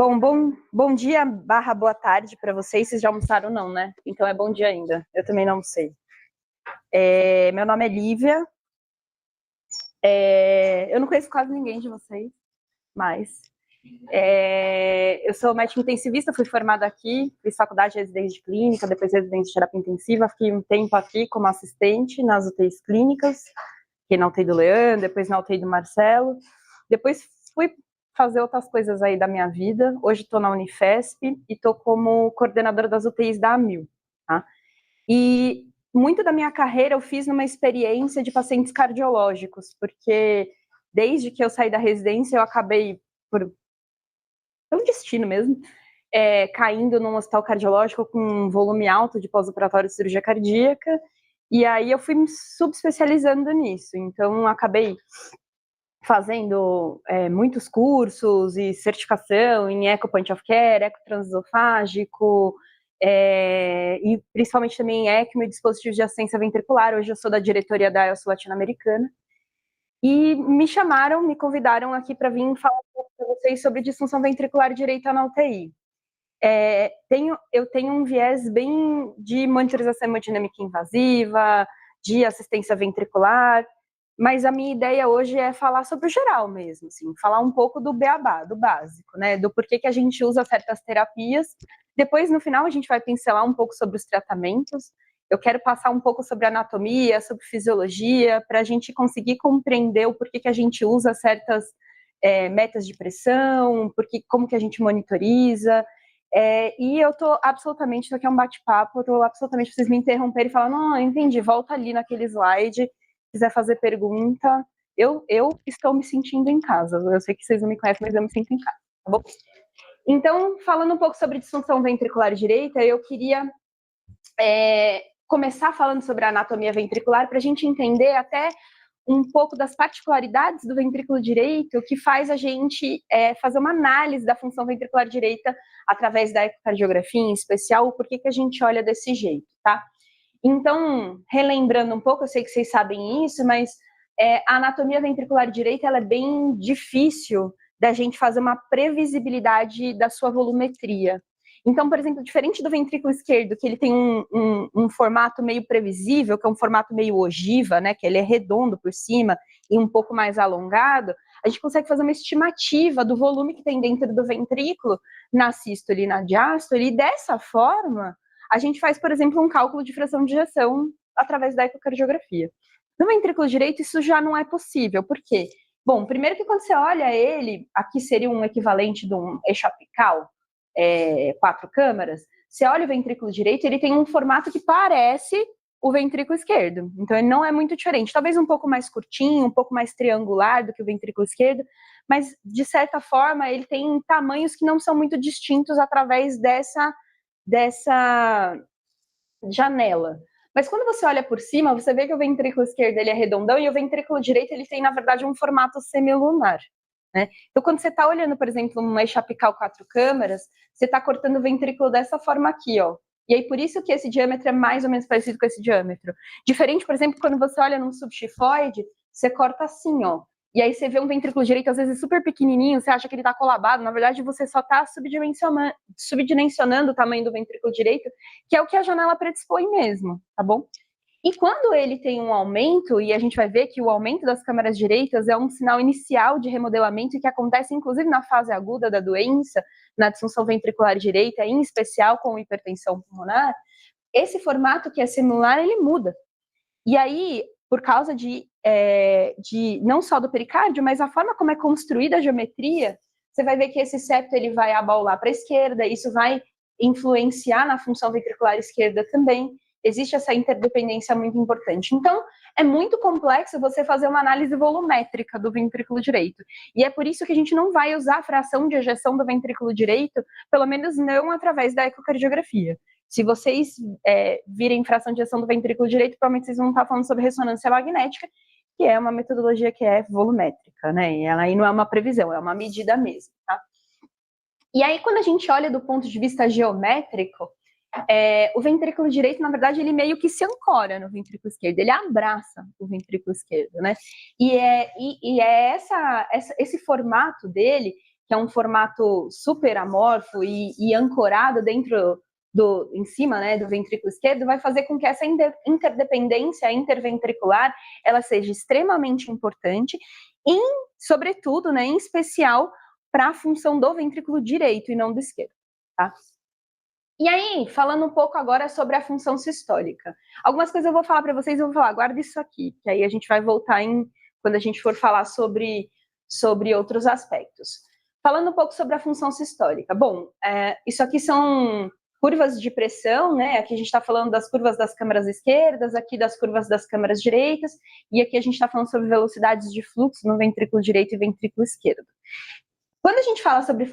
Bom dia barra boa tarde para vocês. Vocês já almoçaram não, né? Então é bom dia ainda. Eu também não almocei. Meu nome é Lívia. Eu não conheço quase ninguém de vocês, mas eu sou médica intensivista, fui formada aqui, fiz faculdade de residência de clínica, depois residência de terapia intensiva, fiquei um tempo aqui como assistente nas UTIs clínicas, que na UTI do Leandro, depois na UTI do Marcelo. Depois fui fazer outras coisas aí da minha vida. Hoje estou na Unifesp e estou como coordenadora das UTIs da AMIL, tá? E muito da minha carreira eu fiz numa experiência de pacientes cardiológicos, porque desde que eu saí da residência eu acabei, por um destino mesmo, caindo num hospital cardiológico com um volume alto de pós-operatório de cirurgia cardíaca, e aí eu fui me subespecializando nisso. Então acabei fazendo muitos cursos e certificação em Eco Point of Care, Eco Transesofágico, e principalmente também em ECMO e dispositivos de assistência ventricular. Hoje eu sou da diretoria da ELSO Latino-Americana. E me convidaram aqui para vir falar um pouco para vocês sobre disfunção ventricular direita na UTI. Eu tenho um viés bem de monitorização hemodinâmica invasiva, de assistência ventricular, mas a minha ideia hoje é falar sobre o geral mesmo, assim, falar um pouco do beabá, do básico, né, do porquê que a gente usa certas terapias. Depois, no final, a gente vai pincelar um pouco sobre os tratamentos. Eu quero passar um pouco sobre anatomia, sobre fisiologia, para a gente conseguir compreender o porquê que a gente usa certas metas de pressão, como que a gente monitoriza. E eu tô absolutamente, isso aqui é um bate-papo, eu tô absolutamente, vocês me interromperem e falar, não, entendi, volta ali naquele slide, quiser fazer pergunta, eu estou me sentindo em casa. Eu sei que vocês não me conhecem, mas eu me sinto em casa, tá bom? Então, falando um pouco sobre disfunção ventricular direita, eu queria começar falando sobre a anatomia ventricular para a gente entender até um pouco das particularidades do ventrículo direito, que faz a gente fazer uma análise da função ventricular direita através da ecocardiografia em especial, por que a gente olha desse jeito, tá? Então, relembrando um pouco, eu sei que vocês sabem isso, mas a anatomia ventricular direita ela é bem difícil da gente fazer uma previsibilidade da sua volumetria. Então, por exemplo, diferente do ventrículo esquerdo, que ele tem um formato meio previsível, que é um formato meio ogiva, né, que ele é redondo por cima e um pouco mais alongado, a gente consegue fazer uma estimativa do volume que tem dentro do ventrículo na sístole e na diástole, e dessa forma, a gente faz, por exemplo, um cálculo de fração de ejeção através da ecocardiografia. No ventrículo direito, isso já não é possível. Por quê? Bom, primeiro que quando você olha ele, aqui seria um equivalente de um eixo apical, 4 câmaras, você olha o ventrículo direito, ele tem um formato que parece o ventrículo esquerdo. Então, ele não é muito diferente. Talvez um pouco mais curtinho, um pouco mais triangular do que o ventrículo esquerdo, mas, de certa forma, ele tem tamanhos que não são muito distintos através dessa janela. Mas quando você olha por cima, você vê que o ventrículo esquerdo ele é redondão e o ventrículo direito ele tem, na verdade, um formato semilunar. Né? Então, quando você está olhando, por exemplo, um eixo apical 4 câmaras, você está cortando o ventrículo dessa forma aqui, ó. E aí, por isso que esse diâmetro é mais ou menos parecido com esse diâmetro. Diferente, por exemplo, quando você olha num subxifoide, você corta assim, ó. E aí você vê um ventrículo direito, às vezes, super pequenininho, você acha que ele está colabado, na verdade, você só está subdimensionando o tamanho do ventrículo direito, que é o que a janela predispõe mesmo, tá bom? E quando ele tem um aumento, e a gente vai ver que o aumento das câmaras direitas é um sinal inicial de remodelamento que acontece inclusive na fase aguda da doença, na disfunção ventricular direita, em especial com hipertensão pulmonar, esse formato que é semilunar, ele muda. E aí, por causa de não só do pericárdio, mas a forma como é construída a geometria, você vai ver que esse septo ele vai abaular para a esquerda, isso vai influenciar na função ventricular esquerda também. Existe essa interdependência muito importante. Então, é muito complexo você fazer uma análise volumétrica do ventrículo direito. E é por isso que a gente não vai usar a fração de ejeção do ventrículo direito, pelo menos não através da ecocardiografia. Se vocês virem fração de ejeção do ventrículo direito, provavelmente vocês vão estar falando sobre ressonância magnética, que é uma metodologia que é volumétrica, né? E ela aí não é uma previsão, é uma medida mesmo, tá? E aí, quando a gente olha do ponto de vista geométrico, o ventrículo direito, na verdade, ele meio que se ancora no ventrículo esquerdo, ele abraça o ventrículo esquerdo, né? E é esse formato dele que é um formato super amorfo e ancorado dentro em cima, né, do ventrículo esquerdo, vai fazer com que essa interdependência interventricular ela seja extremamente importante, sobretudo, né, em especial para a função do ventrículo direito e não do esquerdo, tá? E aí, falando um pouco agora sobre a função sistólica. Algumas coisas eu vou falar para vocês, eu vou falar, guarda isso aqui, que aí a gente vai voltar quando a gente for falar sobre outros aspectos. Falando um pouco sobre a função sistólica. Bom, isso aqui são curvas de pressão, né? Aqui a gente está falando das curvas das câmaras esquerdas, aqui das curvas das câmaras direitas, e aqui a gente está falando sobre velocidades de fluxo no ventrículo direito e ventrículo esquerdo. Quando a gente fala sobre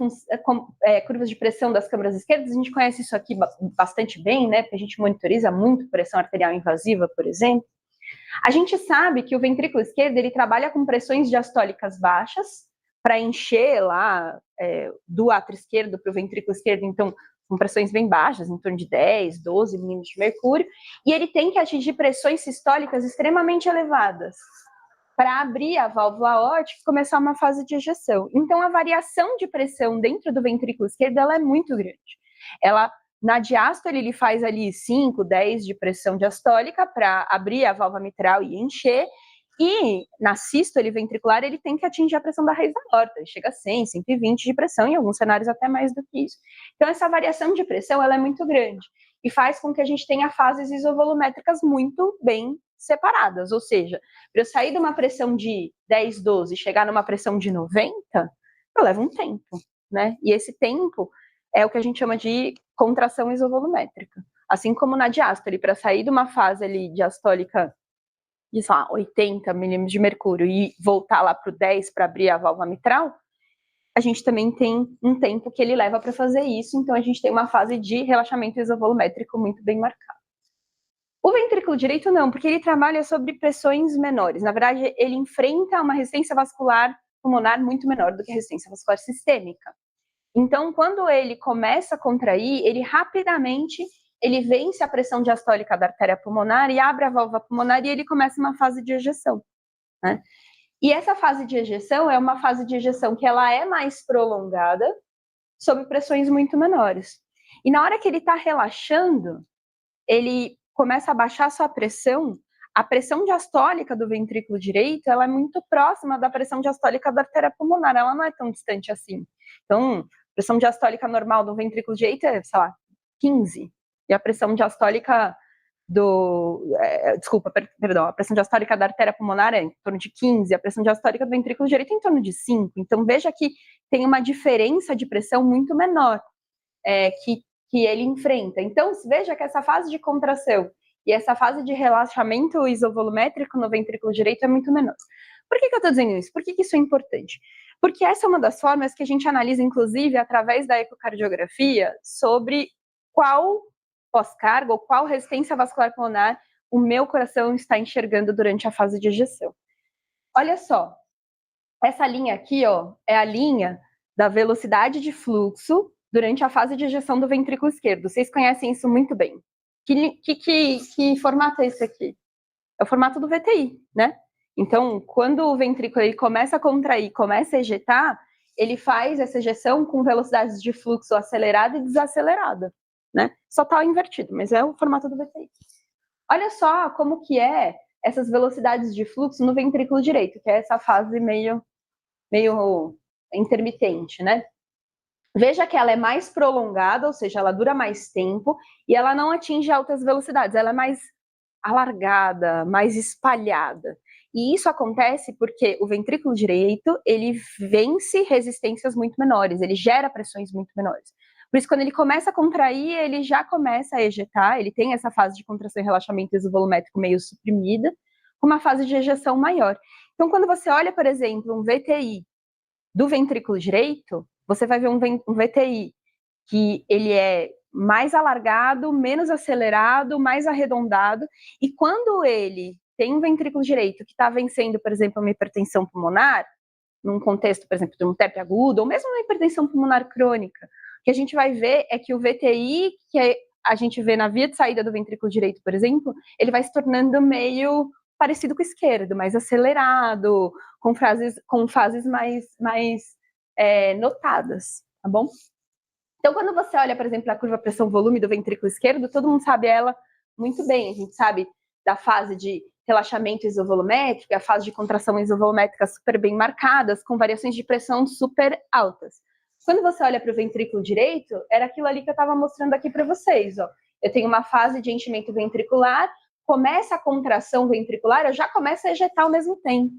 curvas de pressão das câmaras esquerdas, a gente conhece isso aqui bastante bem, né? Porque a gente monitoriza muito pressão arterial invasiva, por exemplo. A gente sabe que o ventrículo esquerdo ele trabalha com pressões diastólicas baixas para encher lá do átrio esquerdo para o ventrículo esquerdo, então com pressões bem baixas, em torno de 10, 12 milímetros de mercúrio, e ele tem que atingir pressões sistólicas extremamente elevadas para abrir a válvula aórtica e começar uma fase de ejeção. Então, a variação de pressão dentro do ventrículo esquerdo ela é muito grande. Na diástole, ele faz ali 5, 10 de pressão diastólica para abrir a válvula mitral e encher, e na sístole ventricular, ele tem que atingir a pressão da raiz da aorta, ele chega a 100, 120 de pressão, em alguns cenários até mais do que isso. Então, essa variação de pressão ela é muito grande, e faz com que a gente tenha fases isovolumétricas muito bem separadas, ou seja, para eu sair de uma pressão de 10, 12 e chegar numa pressão de 90, eu levo um tempo, né? E esse tempo é o que a gente chama de contração isovolumétrica. Assim como na diástole, para sair de uma fase ali diastólica de, sei lá, 80 milímetros de mercúrio e voltar lá para o 10 para abrir a válvula mitral, a gente também tem um tempo que ele leva para fazer isso, então a gente tem uma fase de relaxamento isovolumétrico muito bem marcada. O ventrículo direito não, porque ele trabalha sobre pressões menores. Na verdade, ele enfrenta uma resistência vascular pulmonar muito menor do que a resistência vascular sistêmica. Então, quando ele começa a contrair, ele rapidamente vence a pressão diastólica da artéria pulmonar e abre a válvula pulmonar e ele começa uma fase de ejeção, né? E essa fase de ejeção é uma fase de ejeção que ela é mais prolongada sob pressões muito menores. E na hora que ele está relaxando, ele começa a baixar sua pressão. A pressão diastólica do ventrículo direito ela é muito próxima da pressão diastólica da artéria pulmonar, ela não é tão distante assim. Então, a pressão diastólica normal do ventrículo direito é, sei lá, 15. E a pressão diastólica a pressão diastólica da artéria pulmonar é em torno de 15, a pressão diastólica do ventrículo direito é em torno de 5. Então, veja que tem uma diferença de pressão muito menor que ele enfrenta. Então, veja que essa fase de contração e essa fase de relaxamento isovolumétrico no ventrículo direito é muito menor. Por que eu estou dizendo isso? Por que isso é importante? Porque essa é uma das formas que a gente analisa, inclusive, através da ecocardiografia, sobre qual pós-carga ou qual resistência vascular pulmonar o meu coração está enxergando durante a fase de ejeção. Olha só, essa linha aqui, ó, é a linha da velocidade de fluxo durante a fase de ejeção do ventrículo esquerdo. Vocês conhecem isso muito bem. Que formato é esse aqui? É o formato do VTI, né? Então, quando o ventrículo ele começa a contrair, começa a ejetar, ele faz essa ejeção com velocidades de fluxo acelerada e desacelerada, né? Só está invertido, mas é o formato do VTI. Olha só como que é essas velocidades de fluxo no ventrículo direito, que é essa fase meio intermitente, né? Veja que ela é mais prolongada, ou seja, ela dura mais tempo e ela não atinge altas velocidades, ela é mais alargada, mais espalhada. E isso acontece porque o ventrículo direito, ele vence resistências muito menores, ele gera pressões muito menores. Por isso, quando ele começa a contrair, ele já começa a ejetar, ele tem essa fase de contração e relaxamento isovolumétrico meio suprimida, com uma fase de ejeção maior. Então, quando você olha, por exemplo, um VTI do ventrículo direito, você vai ver um VTI que ele é mais alargado, menos acelerado, mais arredondado, e quando ele tem um ventrículo direito que está vencendo, por exemplo, uma hipertensão pulmonar, num contexto, por exemplo, de um TEP agudo, ou mesmo uma hipertensão pulmonar crônica, o que a gente vai ver é que o VTI, que a gente vê na via de saída do ventrículo direito, por exemplo, ele vai se tornando meio parecido com o esquerdo, mais acelerado, com fases mais notadas, tá bom? Então, quando você olha, por exemplo, a curva pressão-volume do ventrículo esquerdo, todo mundo sabe ela muito bem. A gente sabe da fase de relaxamento isovolumétrico, a fase de contração isovolumétrica super bem marcadas, com variações de pressão super altas. Quando você olha para o ventrículo direito, era aquilo ali que eu estava mostrando aqui para vocês, ó. Eu tenho uma fase de enchimento ventricular, começa a contração ventricular, eu já começo a ejetar ao mesmo tempo.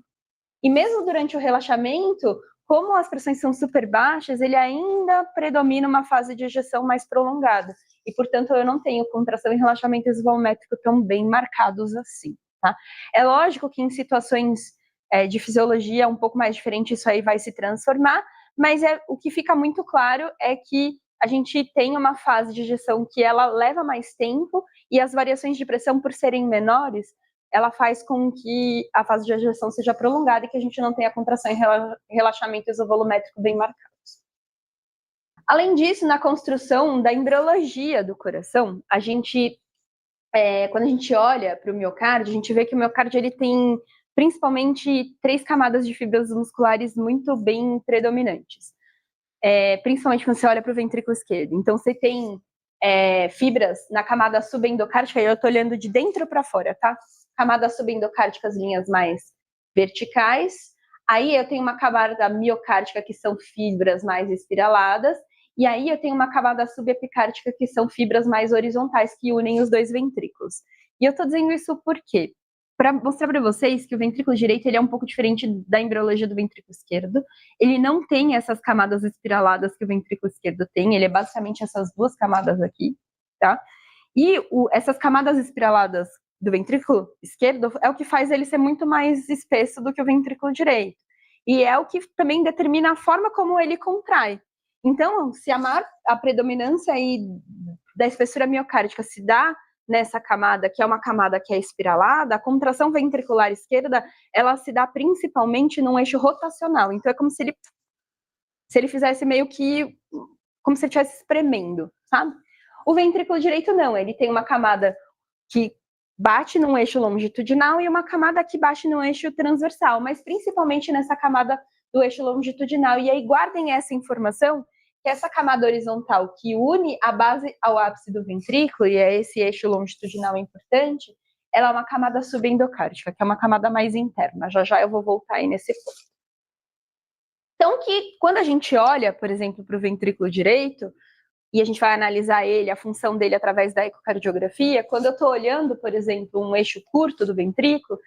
E mesmo durante o relaxamento, como as pressões são super baixas, ele ainda predomina uma fase de ejeção mais prolongada. E, portanto, eu não tenho contração e relaxamento isovolumétrico tão bem marcados assim, tá? É lógico que em situações de fisiologia um pouco mais diferente, isso aí vai se transformar, mas o que fica muito claro é que a gente tem uma fase de ejeção que ela leva mais tempo e as variações de pressão, por serem menores, ela faz com que a fase de ejeção seja prolongada e que a gente não tenha contração e relaxamento isovolumétrico bem marcados. Além disso, na construção da embriologia do coração, a gente, quando a gente olha para o miocárdio, a gente vê que o miocárdio ele tem principalmente 3 camadas de fibras musculares muito bem predominantes, principalmente quando você olha para o ventrículo esquerdo. Então, você tem fibras na camada subendocárdica, e eu estou olhando de dentro para fora, tá? Camada subendocárdica, as linhas mais verticais. Aí eu tenho uma camada miocárdica, que são fibras mais espiraladas. E aí eu tenho uma camada subepicárdica, que são fibras mais horizontais, que unem os 2 ventrículos. E eu estou dizendo isso por quê? Para mostrar para vocês que o ventrículo direito ele é um pouco diferente da embriologia do ventrículo esquerdo. Ele não tem essas camadas espiraladas que o ventrículo esquerdo tem, ele é basicamente essas 2 camadas aqui, tá? E essas camadas espiraladas do ventrículo esquerdo é o que faz ele ser muito mais espesso do que o ventrículo direito. E é o que também determina a forma como ele contrai. Então, se a predominância aí da espessura miocárdica se dá nessa camada, que é uma camada que é espiralada, a contração ventricular esquerda, ela se dá principalmente num eixo rotacional. Então, é como se ele fizesse meio que, como se ele estivesse espremendo, sabe? O ventrículo direito não, ele tem uma camada que bate num eixo longitudinal e uma camada que bate num eixo transversal, mas principalmente nessa camada do eixo longitudinal. E aí guardem essa informação, que essa camada horizontal que une a base ao ápice do ventrículo, e é esse eixo longitudinal importante, ela é uma camada subendocárdica, que é uma camada mais interna. Já já eu vou voltar aí nesse ponto. Então, que quando a gente olha, por exemplo, para o ventrículo direito, e a gente vai analisar ele, a função dele através da ecocardiografia, quando eu estou olhando, por exemplo, um eixo curto do ventrículo,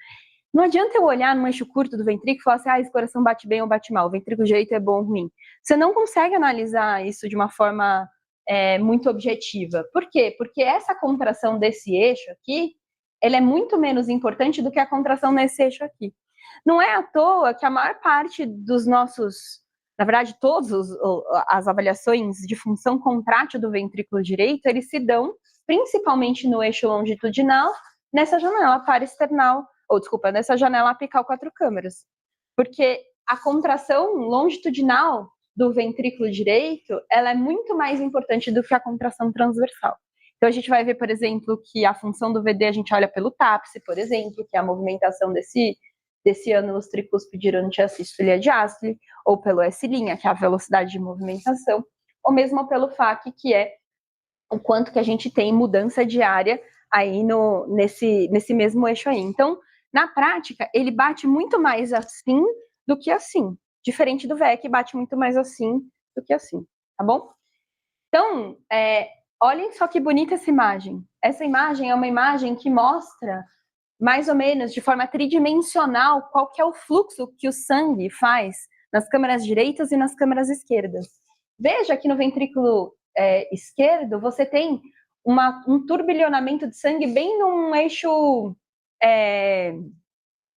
não adianta eu olhar num eixo curto do ventrículo e falar assim, esse coração bate bem ou bate mal, o ventrículo direito é bom ou ruim. Você não consegue analisar isso de uma forma muito objetiva. Por quê? Porque essa contração desse eixo aqui, ela é muito menos importante do que a contração nesse eixo aqui. Não é à toa que a maior parte dos nossos, na verdade, todas as avaliações de função contrátil do ventrículo direito, eles se dão principalmente no eixo longitudinal, nessa janela paraesternal, nessa janela apical 4 câmeras. Porque a contração longitudinal do ventrículo direito, ela é muito mais importante do que a contração transversal. Então, a gente vai ver, por exemplo, que a função do VD, a gente olha pelo TAPSE, por exemplo, que é a movimentação desse ânulus tricúspide durante a sístole e a diástole, ou pelo S', que é a velocidade de movimentação, ou mesmo pelo FAC, que é o quanto que a gente tem mudança diária aí nesse mesmo eixo aí. Então, na prática, ele bate muito mais assim do que assim, diferente do VEC, bate muito mais assim do que assim, tá bom? Então, olhem só que bonita essa imagem. Essa imagem é uma imagem que mostra mais ou menos de forma tridimensional qual que é o fluxo que o sangue faz nas câmaras direitas e nas câmaras esquerdas. Veja que no ventrículo esquerdo você tem um turbilhonamento de sangue bem num eixo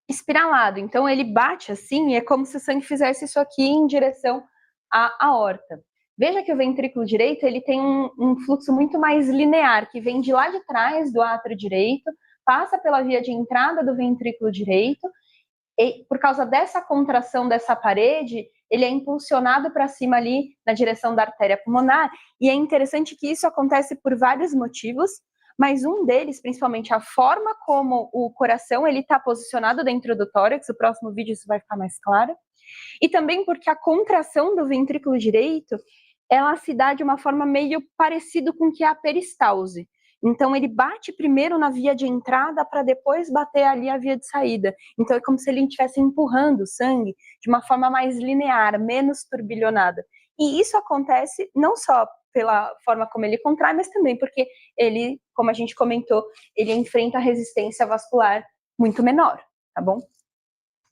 espiralado. Então ele bate assim e é como se o sangue fizesse isso aqui em direção à aorta. Veja que o ventrículo direito ele tem um fluxo muito mais linear, que vem de lá de trás do átrio direito, passa pela via de entrada do ventrículo direito, e por causa dessa contração dessa parede, ele é impulsionado para cima ali na direção da artéria pulmonar, e é interessante que isso acontece por vários motivos, mas um deles, principalmente a forma como o coração ele está posicionado dentro do tórax, o próximo vídeo isso vai ficar mais claro, E também porque a contração do ventrículo direito, ela se dá de uma forma meio parecida com o que é a peristalse. Então, ele bate primeiro na via de entrada para depois bater ali a via de saída. Então, é como se ele estivesse empurrando o sangue de uma forma mais linear, menos turbilhonada. E isso acontece não só pela forma como ele contrai, mas também porque ele, como a gente comentou, ele enfrenta a resistência vascular muito menor, tá bom?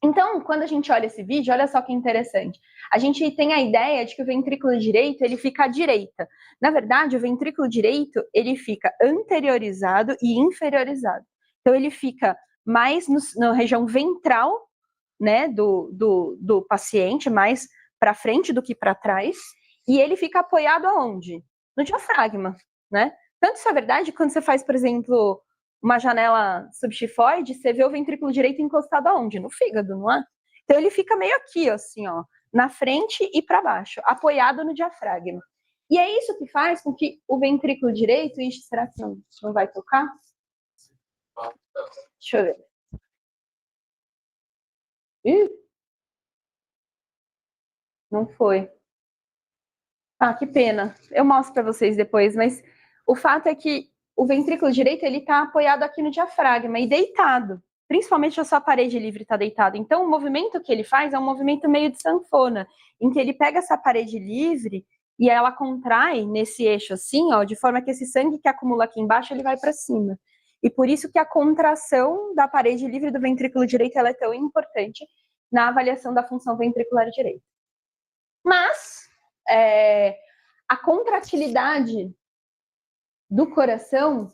Então, quando a gente olha esse vídeo, olha só que interessante. A gente tem a ideia de que o ventrículo direito, ele fica à direita. Na verdade, o ventrículo direito, ele fica anteriorizado e inferiorizado. Então, ele fica mais na região ventral, né, do paciente, mais para frente do que para trás, e ele fica apoiado aonde? No diafragma, né? Tanto isso é verdade, quando você faz, por exemplo, uma janela subxifoide, você vê o ventrículo direito encostado aonde? No fígado, não é? Então ele fica meio aqui, assim, ó, na frente e para baixo, apoiado no diafragma. E é isso que faz com que o ventrículo direito... Ixi, será que não vai tocar? Deixa eu ver. Ih, não foi. Ah, que pena. Eu mostro para vocês depois, mas o fato é que o ventrículo direito, ele está apoiado aqui no diafragma e deitado. Principalmente a sua parede livre está deitada. Então, o movimento que ele faz é um movimento meio de sanfona, em que ele pega essa parede livre e ela contrai nesse eixo assim, ó, de forma que esse sangue que acumula aqui embaixo, ele vai para cima. E por isso que a contração da parede livre do ventrículo direito, ela é tão importante na avaliação da função ventricular direita. Mas a contratilidade do coração,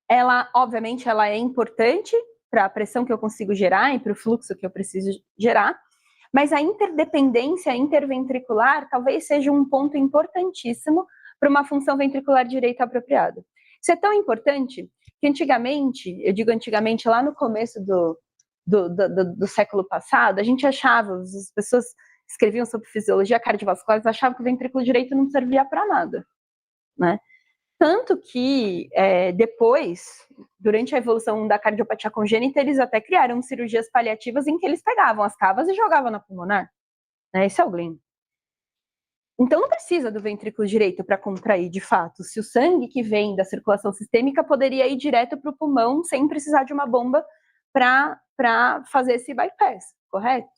ela, obviamente, ela é importante para a pressão que eu consigo gerar e para o fluxo que eu preciso gerar, mas a interdependência interventricular talvez seja um ponto importantíssimo para uma função ventricular direita apropriada. Isso é tão importante que antigamente, eu digo antigamente, lá no começo do século passado, a gente achava, as pessoas escreviam sobre fisiologia cardiovascular, achavam que o ventrículo direito não servia para nada, né? Tanto que depois, durante a evolução da cardiopatia congênita, eles até criaram cirurgias paliativas em que eles pegavam as cavas e jogavam na pulmonar, né? Esse é o Glenn. Então não precisa do ventrículo direito para contrair, de fato. Se o sangue que vem da circulação sistêmica poderia ir direto para o pulmão sem precisar de uma bomba para fazer esse bypass, correto?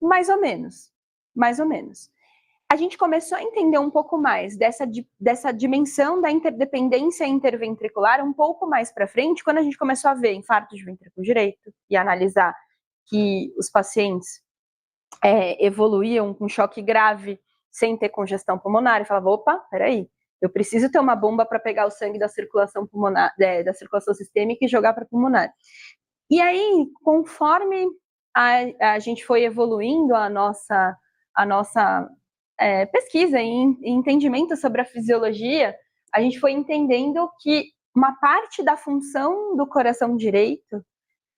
Mais ou menos, mais ou menos. A gente começou a entender um pouco mais dessa dimensão da interdependência interventricular um pouco mais para frente, quando a gente começou a ver infarto de ventrículo direito e analisar que os pacientes evoluíam com choque grave sem ter congestão pulmonar, e falava, opa, peraí, eu preciso ter uma bomba para pegar o sangue da circulação pulmonar, da circulação sistêmica e jogar para pulmonar. E aí, conforme a gente foi evoluindo a nossa pesquisa e entendimento sobre a fisiologia, a gente foi entendendo que uma parte da função do coração direito,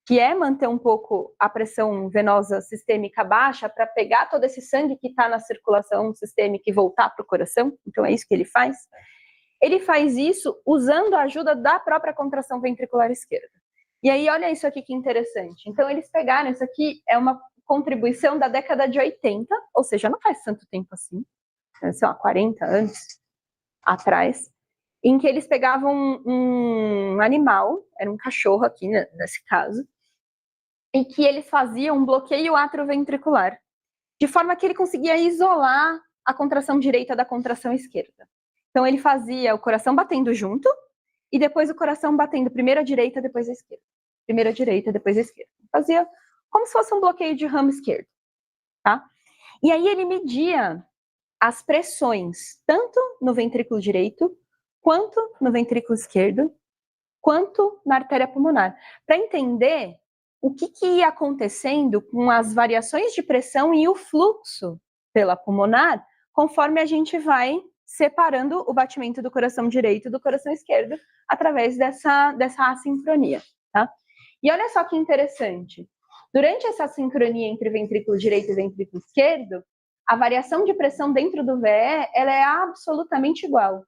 que é manter um pouco a pressão venosa sistêmica baixa para pegar todo esse sangue que está na circulação sistêmica e voltar para o coração, então é isso que ele faz. Ele faz isso usando a ajuda da própria contração ventricular esquerda. E aí, olha isso aqui que interessante. Então, eles pegaram, isso aqui é uma contribuição da década de 80, ou seja, não faz tanto tempo assim, sei lá, 40 anos atrás, em que eles pegavam um animal, era um cachorro aqui, né, nesse caso, em que eles faziam um bloqueio atrioventricular, de forma que ele conseguia isolar a contração direita da contração esquerda. Então, ele fazia o coração batendo junto e depois o coração batendo primeiro a direita, depois a esquerda. Primeiro a direita, depois a esquerda. Fazia como se fosse um bloqueio de ramo esquerdo, tá? E aí ele media as pressões, tanto no ventrículo direito, quanto no ventrículo esquerdo, quanto na artéria pulmonar, para entender o que ia acontecendo com as variações de pressão e o fluxo pela pulmonar, conforme a gente vai separando o batimento do coração direito do coração esquerdo através dessa assincronia, tá? E olha só que interessante. Durante essa sincronia entre ventrículo direito e ventrículo esquerdo, a variação de pressão dentro do VE, ela é absolutamente igual.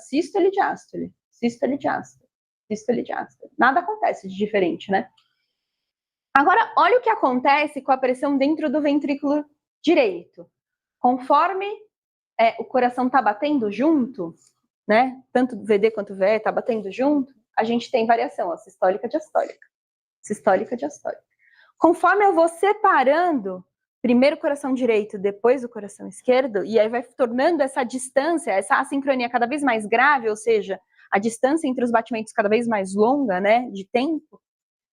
Sístole e diástole, sístole e diástole, sístole e diástole. Nada acontece de diferente, né? Agora, olha o que acontece com a pressão dentro do ventrículo direito. Conforme o coração está batendo junto, né? Tanto o VD quanto o VE está batendo junto, a gente tem variação, ó, sistólica, diastólica. Sistólica, diastólica. Conforme eu vou separando primeiro o coração direito, depois o coração esquerdo, e aí vai tornando essa distância, essa assincronia cada vez mais grave, ou seja, a distância entre os batimentos cada vez mais longa, né, de tempo,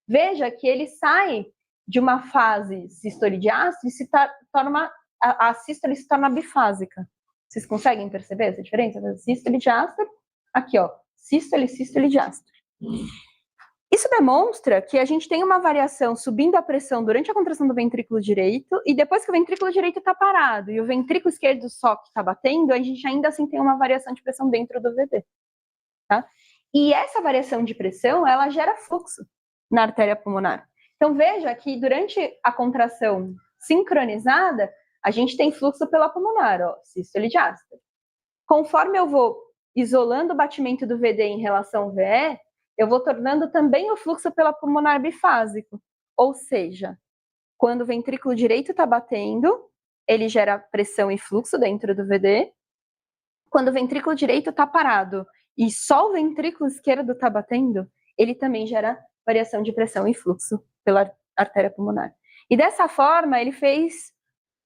veja que ele sai de uma fase sístole diástole e se torna a sístole se torna bifásica. Vocês conseguem perceber essa diferença? Sístole diástole, aqui ó, sístole, sístole diástole. Isso demonstra que a gente tem uma variação subindo a pressão durante a contração do ventrículo direito e depois que o ventrículo direito está parado e o ventrículo esquerdo só que está batendo, a gente ainda assim tem uma variação de pressão dentro do VD. Tá? E essa variação de pressão, ela gera fluxo na artéria pulmonar. Então veja que durante a contração sincronizada, a gente tem fluxo pela pulmonar, ó, sístole e diástole. Conforme eu vou isolando o batimento do VD em relação ao VE, eu vou tornando também o fluxo pela pulmonar bifásico. Ou seja, quando o ventrículo direito está batendo, ele gera pressão e fluxo dentro do VD. Quando o ventrículo direito está parado e só o ventrículo esquerdo está batendo, ele também gera variação de pressão e fluxo pela artéria pulmonar. E dessa forma, ele fez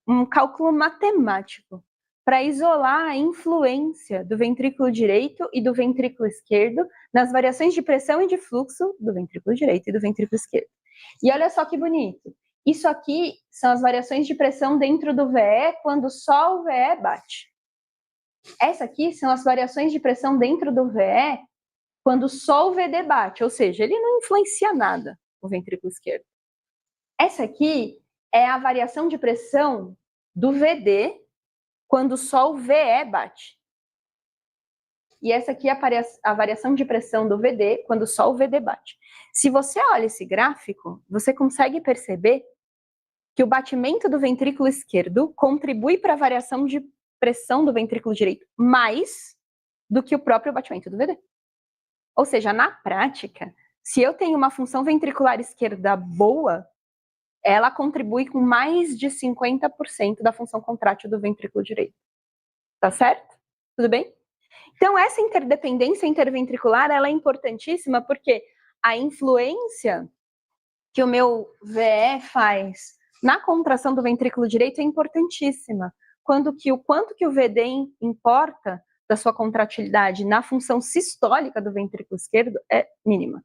um cálculo matemático para isolar a influência do ventrículo direito e do ventrículo esquerdo nas variações de pressão e de fluxo do ventrículo direito e do ventrículo esquerdo. E olha só que bonito. Isso aqui são as variações de pressão dentro do VE quando só o VE bate. Essa aqui são as variações de pressão dentro do VE quando só o VD bate, ou seja, ele não influencia nada no ventrículo esquerdo. Essa aqui é a variação de pressão do VD quando só o VE bate. E essa aqui é a variação de pressão do VD quando só o VD bate. Se você olha esse gráfico, você consegue perceber que o batimento do ventrículo esquerdo contribui para a variação de pressão do ventrículo direito mais do que o próprio batimento do VD. Ou seja, na prática, se eu tenho uma função ventricular esquerda boa, ela contribui com mais de 50% da função contrátil do ventrículo direito. Tá certo? Tudo bem? Então, essa interdependência interventricular, ela é importantíssima porque a influência que o meu VE faz na contração do ventrículo direito é importantíssima. Quanto que o VD importa da sua contratilidade na função sistólica do ventrículo esquerdo é mínima.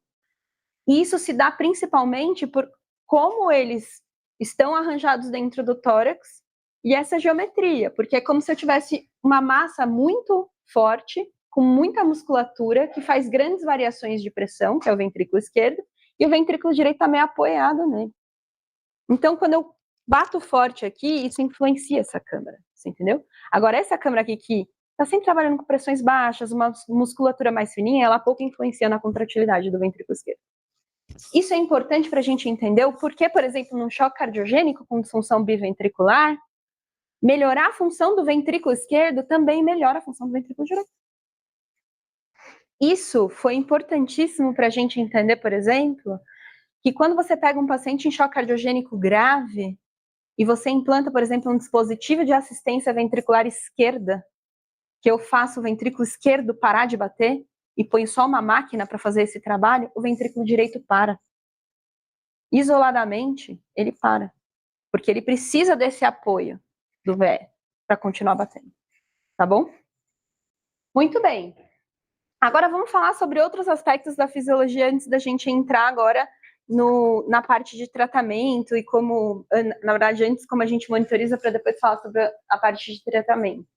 E isso se dá principalmente por como eles estão arranjados dentro do tórax e essa geometria, porque é como se eu tivesse uma massa muito forte, com muita musculatura, que faz grandes variações de pressão, que é o ventrículo esquerdo, e o ventrículo direito está meio apoiado nele. Então, quando eu bato forte aqui, isso influencia essa câmara, você entendeu? Agora, essa câmara aqui que está sempre trabalhando com pressões baixas, uma musculatura mais fininha, ela pouco influencia na contratilidade do ventrículo esquerdo. Isso é importante para a gente entender o porquê, por exemplo, num choque cardiogênico com disfunção biventricular, melhorar a função do ventrículo esquerdo também melhora a função do ventrículo direito. Isso foi importantíssimo para a gente entender, por exemplo, que quando você pega um paciente em choque cardiogênico grave e você implanta, por exemplo, um dispositivo de assistência ventricular esquerda, que eu faço o ventrículo esquerdo parar de bater e ponho só uma máquina para fazer esse trabalho, o ventrículo direito para. Isoladamente, ele para, porque ele precisa desse apoio do VE para continuar batendo, tá bom? Muito bem. Agora vamos falar sobre outros aspectos da fisiologia antes da gente entrar agora na parte de tratamento e como, na verdade, antes como a gente monitoriza para depois falar sobre a parte de tratamento.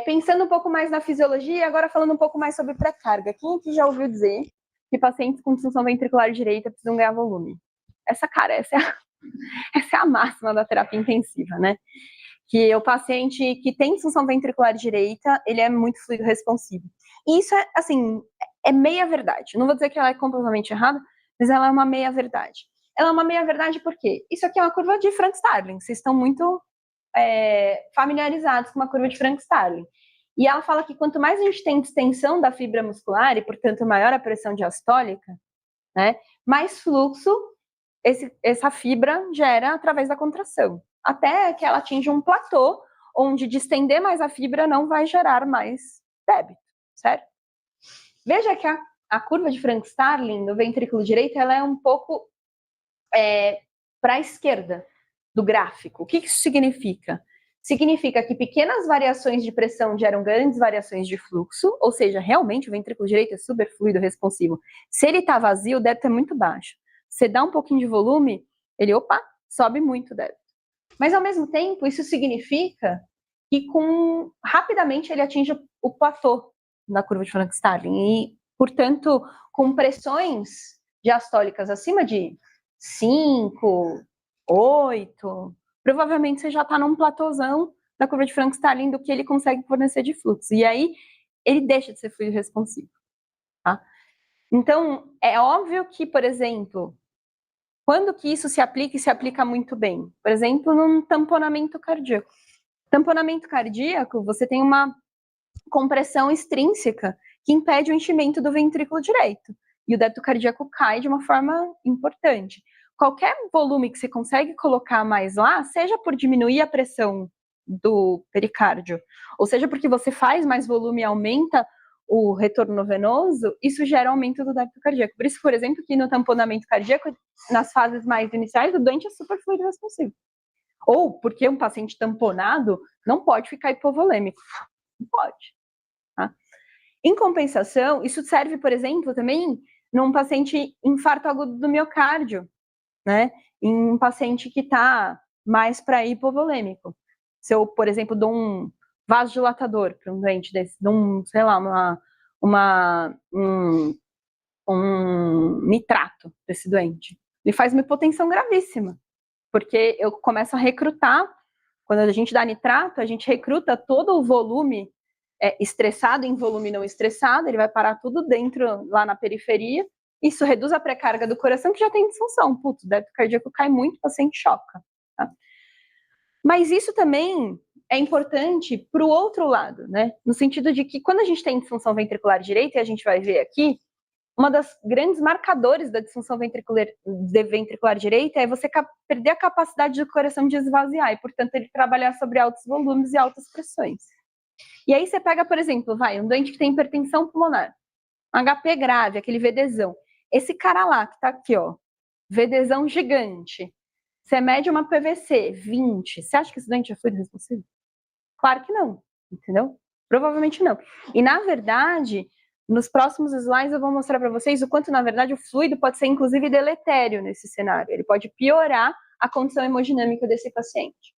Pensando um pouco mais na fisiologia, agora falando um pouco mais sobre pré-carga. Quem aqui já ouviu dizer que pacientes com disfunção ventricular direita precisam ganhar volume? Essa é a máxima da terapia intensiva, né? Que o paciente que tem disfunção ventricular direita, ele é muito fluido responsivo. E isso é, assim, é meia verdade. Não vou dizer que ela é completamente errada, mas ela é uma meia verdade. Ela é uma meia verdade por quê? Isso aqui é uma curva de Frank-Starling. Vocês estão muito familiarizados com uma curva de Frank-Starling. E ela fala que quanto mais a gente tem distensão da fibra muscular, e portanto maior a pressão diastólica, né, mais fluxo essa fibra gera através da contração, até que ela atinge um platô, onde distender mais a fibra não vai gerar mais débito, certo? Veja que a curva de Frank-Starling no ventrículo direito, ela é um pouco para a esquerda do gráfico. O que isso significa? Significa que pequenas variações de pressão geram grandes variações de fluxo, ou seja, realmente o ventrículo direito é super fluido, responsivo. Se ele está vazio, o débito é muito baixo. Você dá um pouquinho de volume, ele, sobe muito o débito. Mas, ao mesmo tempo, isso significa que rapidamente ele atinge o platô na curva de Frank-Starling. E, portanto, com pressões diastólicas acima de 5, 8, provavelmente você já está num platôzão da curva de Frank-Starling do que ele consegue fornecer de fluxo. E aí, ele deixa de ser fluido responsivo. Tá? Então, é óbvio que, por exemplo, quando que isso se aplica e se aplica muito bem? Por exemplo, num tamponamento cardíaco. Tamponamento cardíaco, você tem uma compressão extrínseca que impede o enchimento do ventrículo direito. E o débito cardíaco cai de uma forma importante. Qualquer volume que você consegue colocar mais lá, seja por diminuir a pressão do pericárdio, ou seja porque você faz mais volume e aumenta o retorno venoso, isso gera aumento do débito cardíaco. Por isso, por exemplo, que no tamponamento cardíaco, nas fases mais iniciais, o doente é super fluido responsivo. Ou porque um paciente tamponado não pode ficar hipovolêmico. Não pode. Tá? Em compensação, isso serve, por exemplo, também num paciente infarto agudo do miocárdio, né? Em um paciente que está mais para hipovolêmico. Se eu, por exemplo, dou um vasodilatador para um doente desse, dou sei lá, um nitrato desse doente, ele faz uma hipotensão gravíssima, porque eu começo a recrutar, quando a gente dá nitrato, a gente recruta todo o volume estressado em volume não estressado, ele vai parar tudo dentro, lá na periferia, isso reduz a pré-carga do coração, que já tem disfunção. Putz, o débito cardíaco cai muito, o paciente choca. Tá? Mas isso também é importante para o outro lado, né? No sentido de que quando a gente tem disfunção ventricular direita, e a gente vai ver aqui, uma das grandes marcadores da disfunção ventricular direita é você perder a capacidade do coração de esvaziar e, portanto, ele trabalhar sobre altos volumes e altas pressões. E aí você pega, por exemplo, um doente que tem hipertensão pulmonar, HP grave, aquele VDzão. Esse cara lá, que tá aqui, ó, VDzão gigante, você mede uma PVC 20, você acha que esse doente é fluido responsivo? Claro que não, entendeu? Provavelmente não. E, na verdade, nos próximos slides eu vou mostrar para vocês o quanto, na verdade, o fluido pode ser, inclusive, deletério nesse cenário. Ele pode piorar a condição hemodinâmica desse paciente.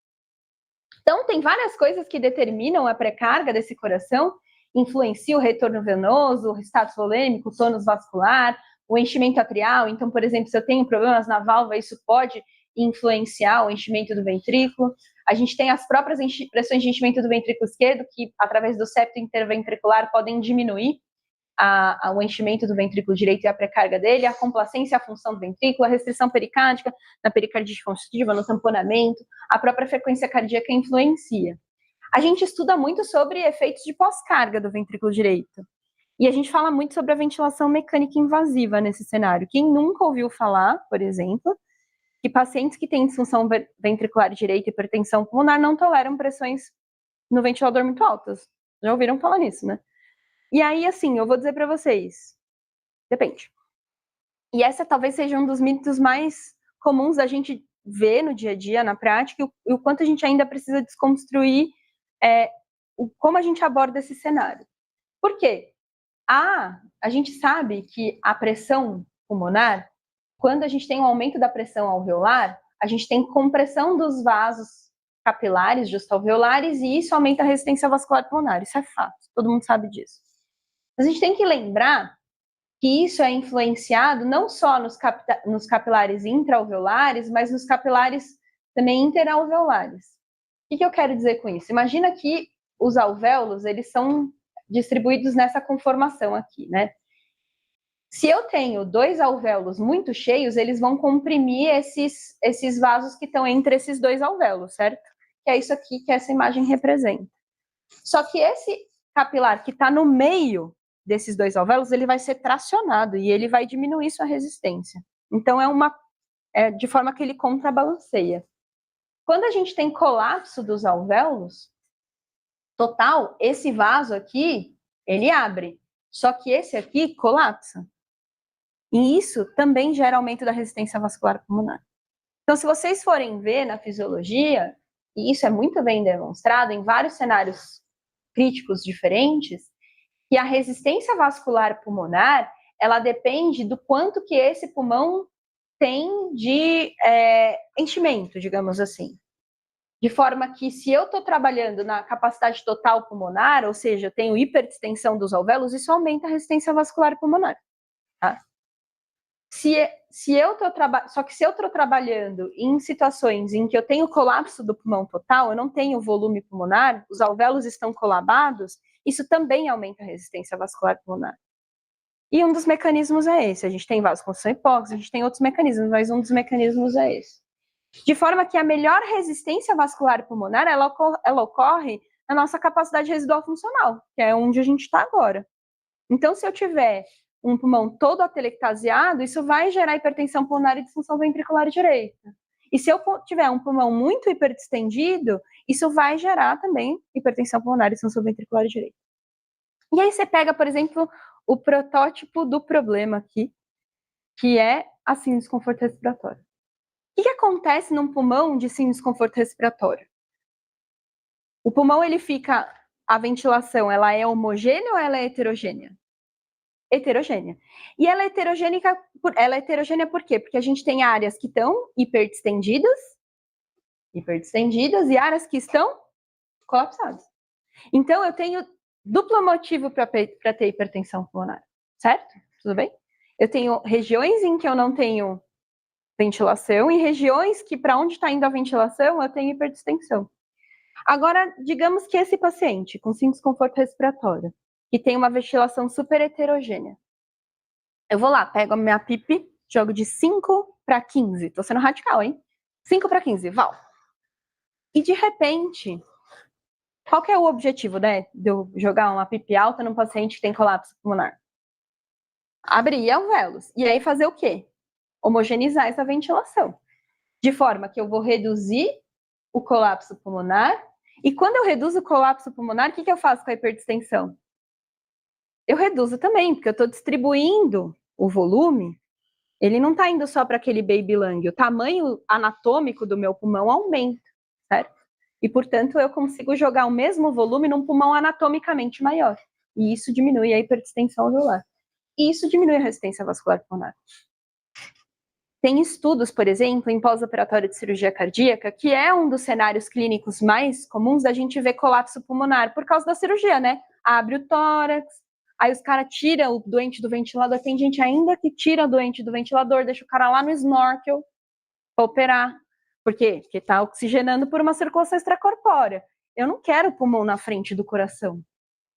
Então, tem várias coisas que determinam a pré-carga desse coração, influencia o retorno venoso, o status volêmico, o tônus vascular, o enchimento atrial. Então, por exemplo, se eu tenho problemas na válvula, isso pode influenciar o enchimento do ventrículo. A gente tem as próprias pressões de enchimento do ventrículo esquerdo, que, através do septo interventricular, podem diminuir o enchimento do ventrículo direito e a pré-carga dele, a complacência e a função do ventrículo, a restrição pericárdica, na pericardite congestiva, no tamponamento, a própria frequência cardíaca influencia. A gente estuda muito sobre efeitos de pós-carga do ventrículo direito. E a gente fala muito sobre a ventilação mecânica invasiva nesse cenário. Quem nunca ouviu falar, por exemplo, que pacientes que têm disfunção ventricular direita e hipertensão pulmonar não toleram pressões no ventilador muito altas. Já ouviram falar nisso, né? E aí, assim, eu vou dizer para vocês, depende. E essa talvez seja um dos mitos mais comuns da gente ver no dia a dia, na prática, e o quanto a gente ainda precisa desconstruir como a gente aborda esse cenário. Por quê? A gente sabe que a pressão pulmonar, quando a gente tem um aumento da pressão alveolar, a gente tem compressão dos vasos capilares justalveolares e isso aumenta a resistência vascular pulmonar. Isso é fato, todo mundo sabe disso. Mas a gente tem que lembrar que isso é influenciado não só nos capilares intraalveolares, mas nos capilares também interalveolares. O que eu quero dizer com isso? Imagina que os alvéolos, eles são distribuídos nessa conformação aqui, né? Se eu tenho 2 alvéolos muito cheios, eles vão comprimir esses vasos que estão entre esses 2 alvéolos, certo? Que é isso aqui que essa imagem representa. Só que esse capilar que está no meio desses 2 alvéolos, ele vai ser tracionado e ele vai diminuir sua resistência. Então, é uma de forma que ele contrabalanceia. Quando a gente tem colapso dos alvéolos total, esse vaso aqui, ele abre, só que esse aqui colapsa. E isso também gera aumento da resistência vascular pulmonar. Então, se vocês forem ver na fisiologia, e isso é muito bem demonstrado em vários cenários críticos diferentes, que a resistência vascular pulmonar, ela depende do quanto que esse pulmão tem de enchimento, digamos assim. De forma que, se eu estou trabalhando na capacidade total pulmonar, ou seja, eu tenho hiperdistensão dos alvéolos, isso aumenta a resistência vascular pulmonar. Tá? Só que se eu estou trabalhando em situações em que eu tenho colapso do pulmão total, eu não tenho volume pulmonar, os alvéolos estão colabados, isso também aumenta a resistência vascular pulmonar. E um dos mecanismos é esse. A gente tem vasoconstrição hipóxia, a gente tem outros mecanismos, mas um dos mecanismos é esse. De forma que a melhor resistência vascular pulmonar, ela ocorre na nossa capacidade residual funcional, que é onde a gente está agora. Então, se eu tiver um pulmão todo atelectasiado, isso vai gerar hipertensão pulmonar e disfunção ventricular direita. E se eu tiver um pulmão muito hiperdistendido, isso vai gerar também hipertensão pulmonar e disfunção ventricular direita. E aí você pega, por exemplo, o protótipo do problema aqui, que é a síndrome de desconforto respiratório. O que acontece num pulmão de síndrome de desconforto respiratório? O pulmão, a ventilação, ela é homogênea ou ela é heterogênea? Heterogênea. E ela é heterogênea por quê? Porque a gente tem áreas que estão hiperdistendidas e áreas que estão colapsadas. Então, eu tenho duplo motivo para ter hipertensão pulmonar, certo? Tudo bem? Eu tenho regiões em que eu não tenho ventilação e regiões que, para onde está indo a ventilação, eu tenho hiperdistensão. Agora, digamos que esse paciente com síndrome de desconforto respiratório, que tem uma ventilação super heterogênea, eu vou lá, pego a minha PIP, jogo de 5 para 15. Tô sendo radical, hein? 5 para 15, val. E de repente, qual que é o objetivo, né, de eu jogar uma PIP alta num paciente que tem colapso pulmonar? Abrir alvéolos. E aí fazer o quê? Homogeneizar essa ventilação. De forma que eu vou reduzir o colapso pulmonar. E quando eu reduzo o colapso pulmonar, o que eu faço com a hiperdistensão? Eu reduzo também, porque eu estou distribuindo o volume. Ele não está indo só para aquele baby lung. O tamanho anatômico do meu pulmão aumenta, certo? E, portanto, eu consigo jogar o mesmo volume num pulmão anatomicamente maior. E isso diminui a hiperdistensão alveolar. E isso diminui a resistência vascular pulmonar. Tem estudos, por exemplo, em pós-operatório de cirurgia cardíaca, que é um dos cenários clínicos mais comuns da gente ver colapso pulmonar por causa da cirurgia, né? Abre o tórax, aí os caras tiram o doente do ventilador. Tem gente ainda que tira o doente do ventilador, deixa o cara lá no snorkel para operar. Por quê? Porque está oxigenando por uma circulação extracorpórea. Eu não quero o pulmão na frente do coração.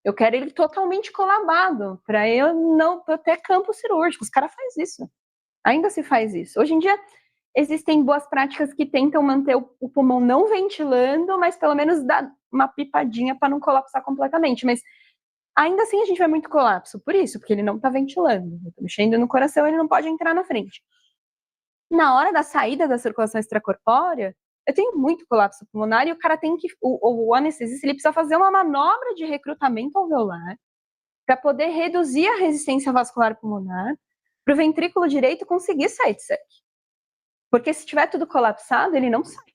Eu quero ele totalmente colabado, para eu não ter campo cirúrgico. Os caras fazem isso. Ainda se faz isso. Hoje em dia, existem boas práticas que tentam manter o pulmão não ventilando, mas pelo menos dar uma pipadinha para não colapsar completamente. Mas ainda assim a gente vê muito colapso. Por isso, porque ele não está ventilando. Eu tô mexendo no coração, ele não pode entrar na frente. Na hora da saída da circulação extracorpórea, eu tenho muito colapso pulmonar e o cara tem que... O anestesista, ele precisa fazer uma manobra de recrutamento alveolar para poder reduzir a resistência vascular pulmonar para o ventrículo direito conseguir sair de sec. Porque se tiver tudo colapsado, ele não sai.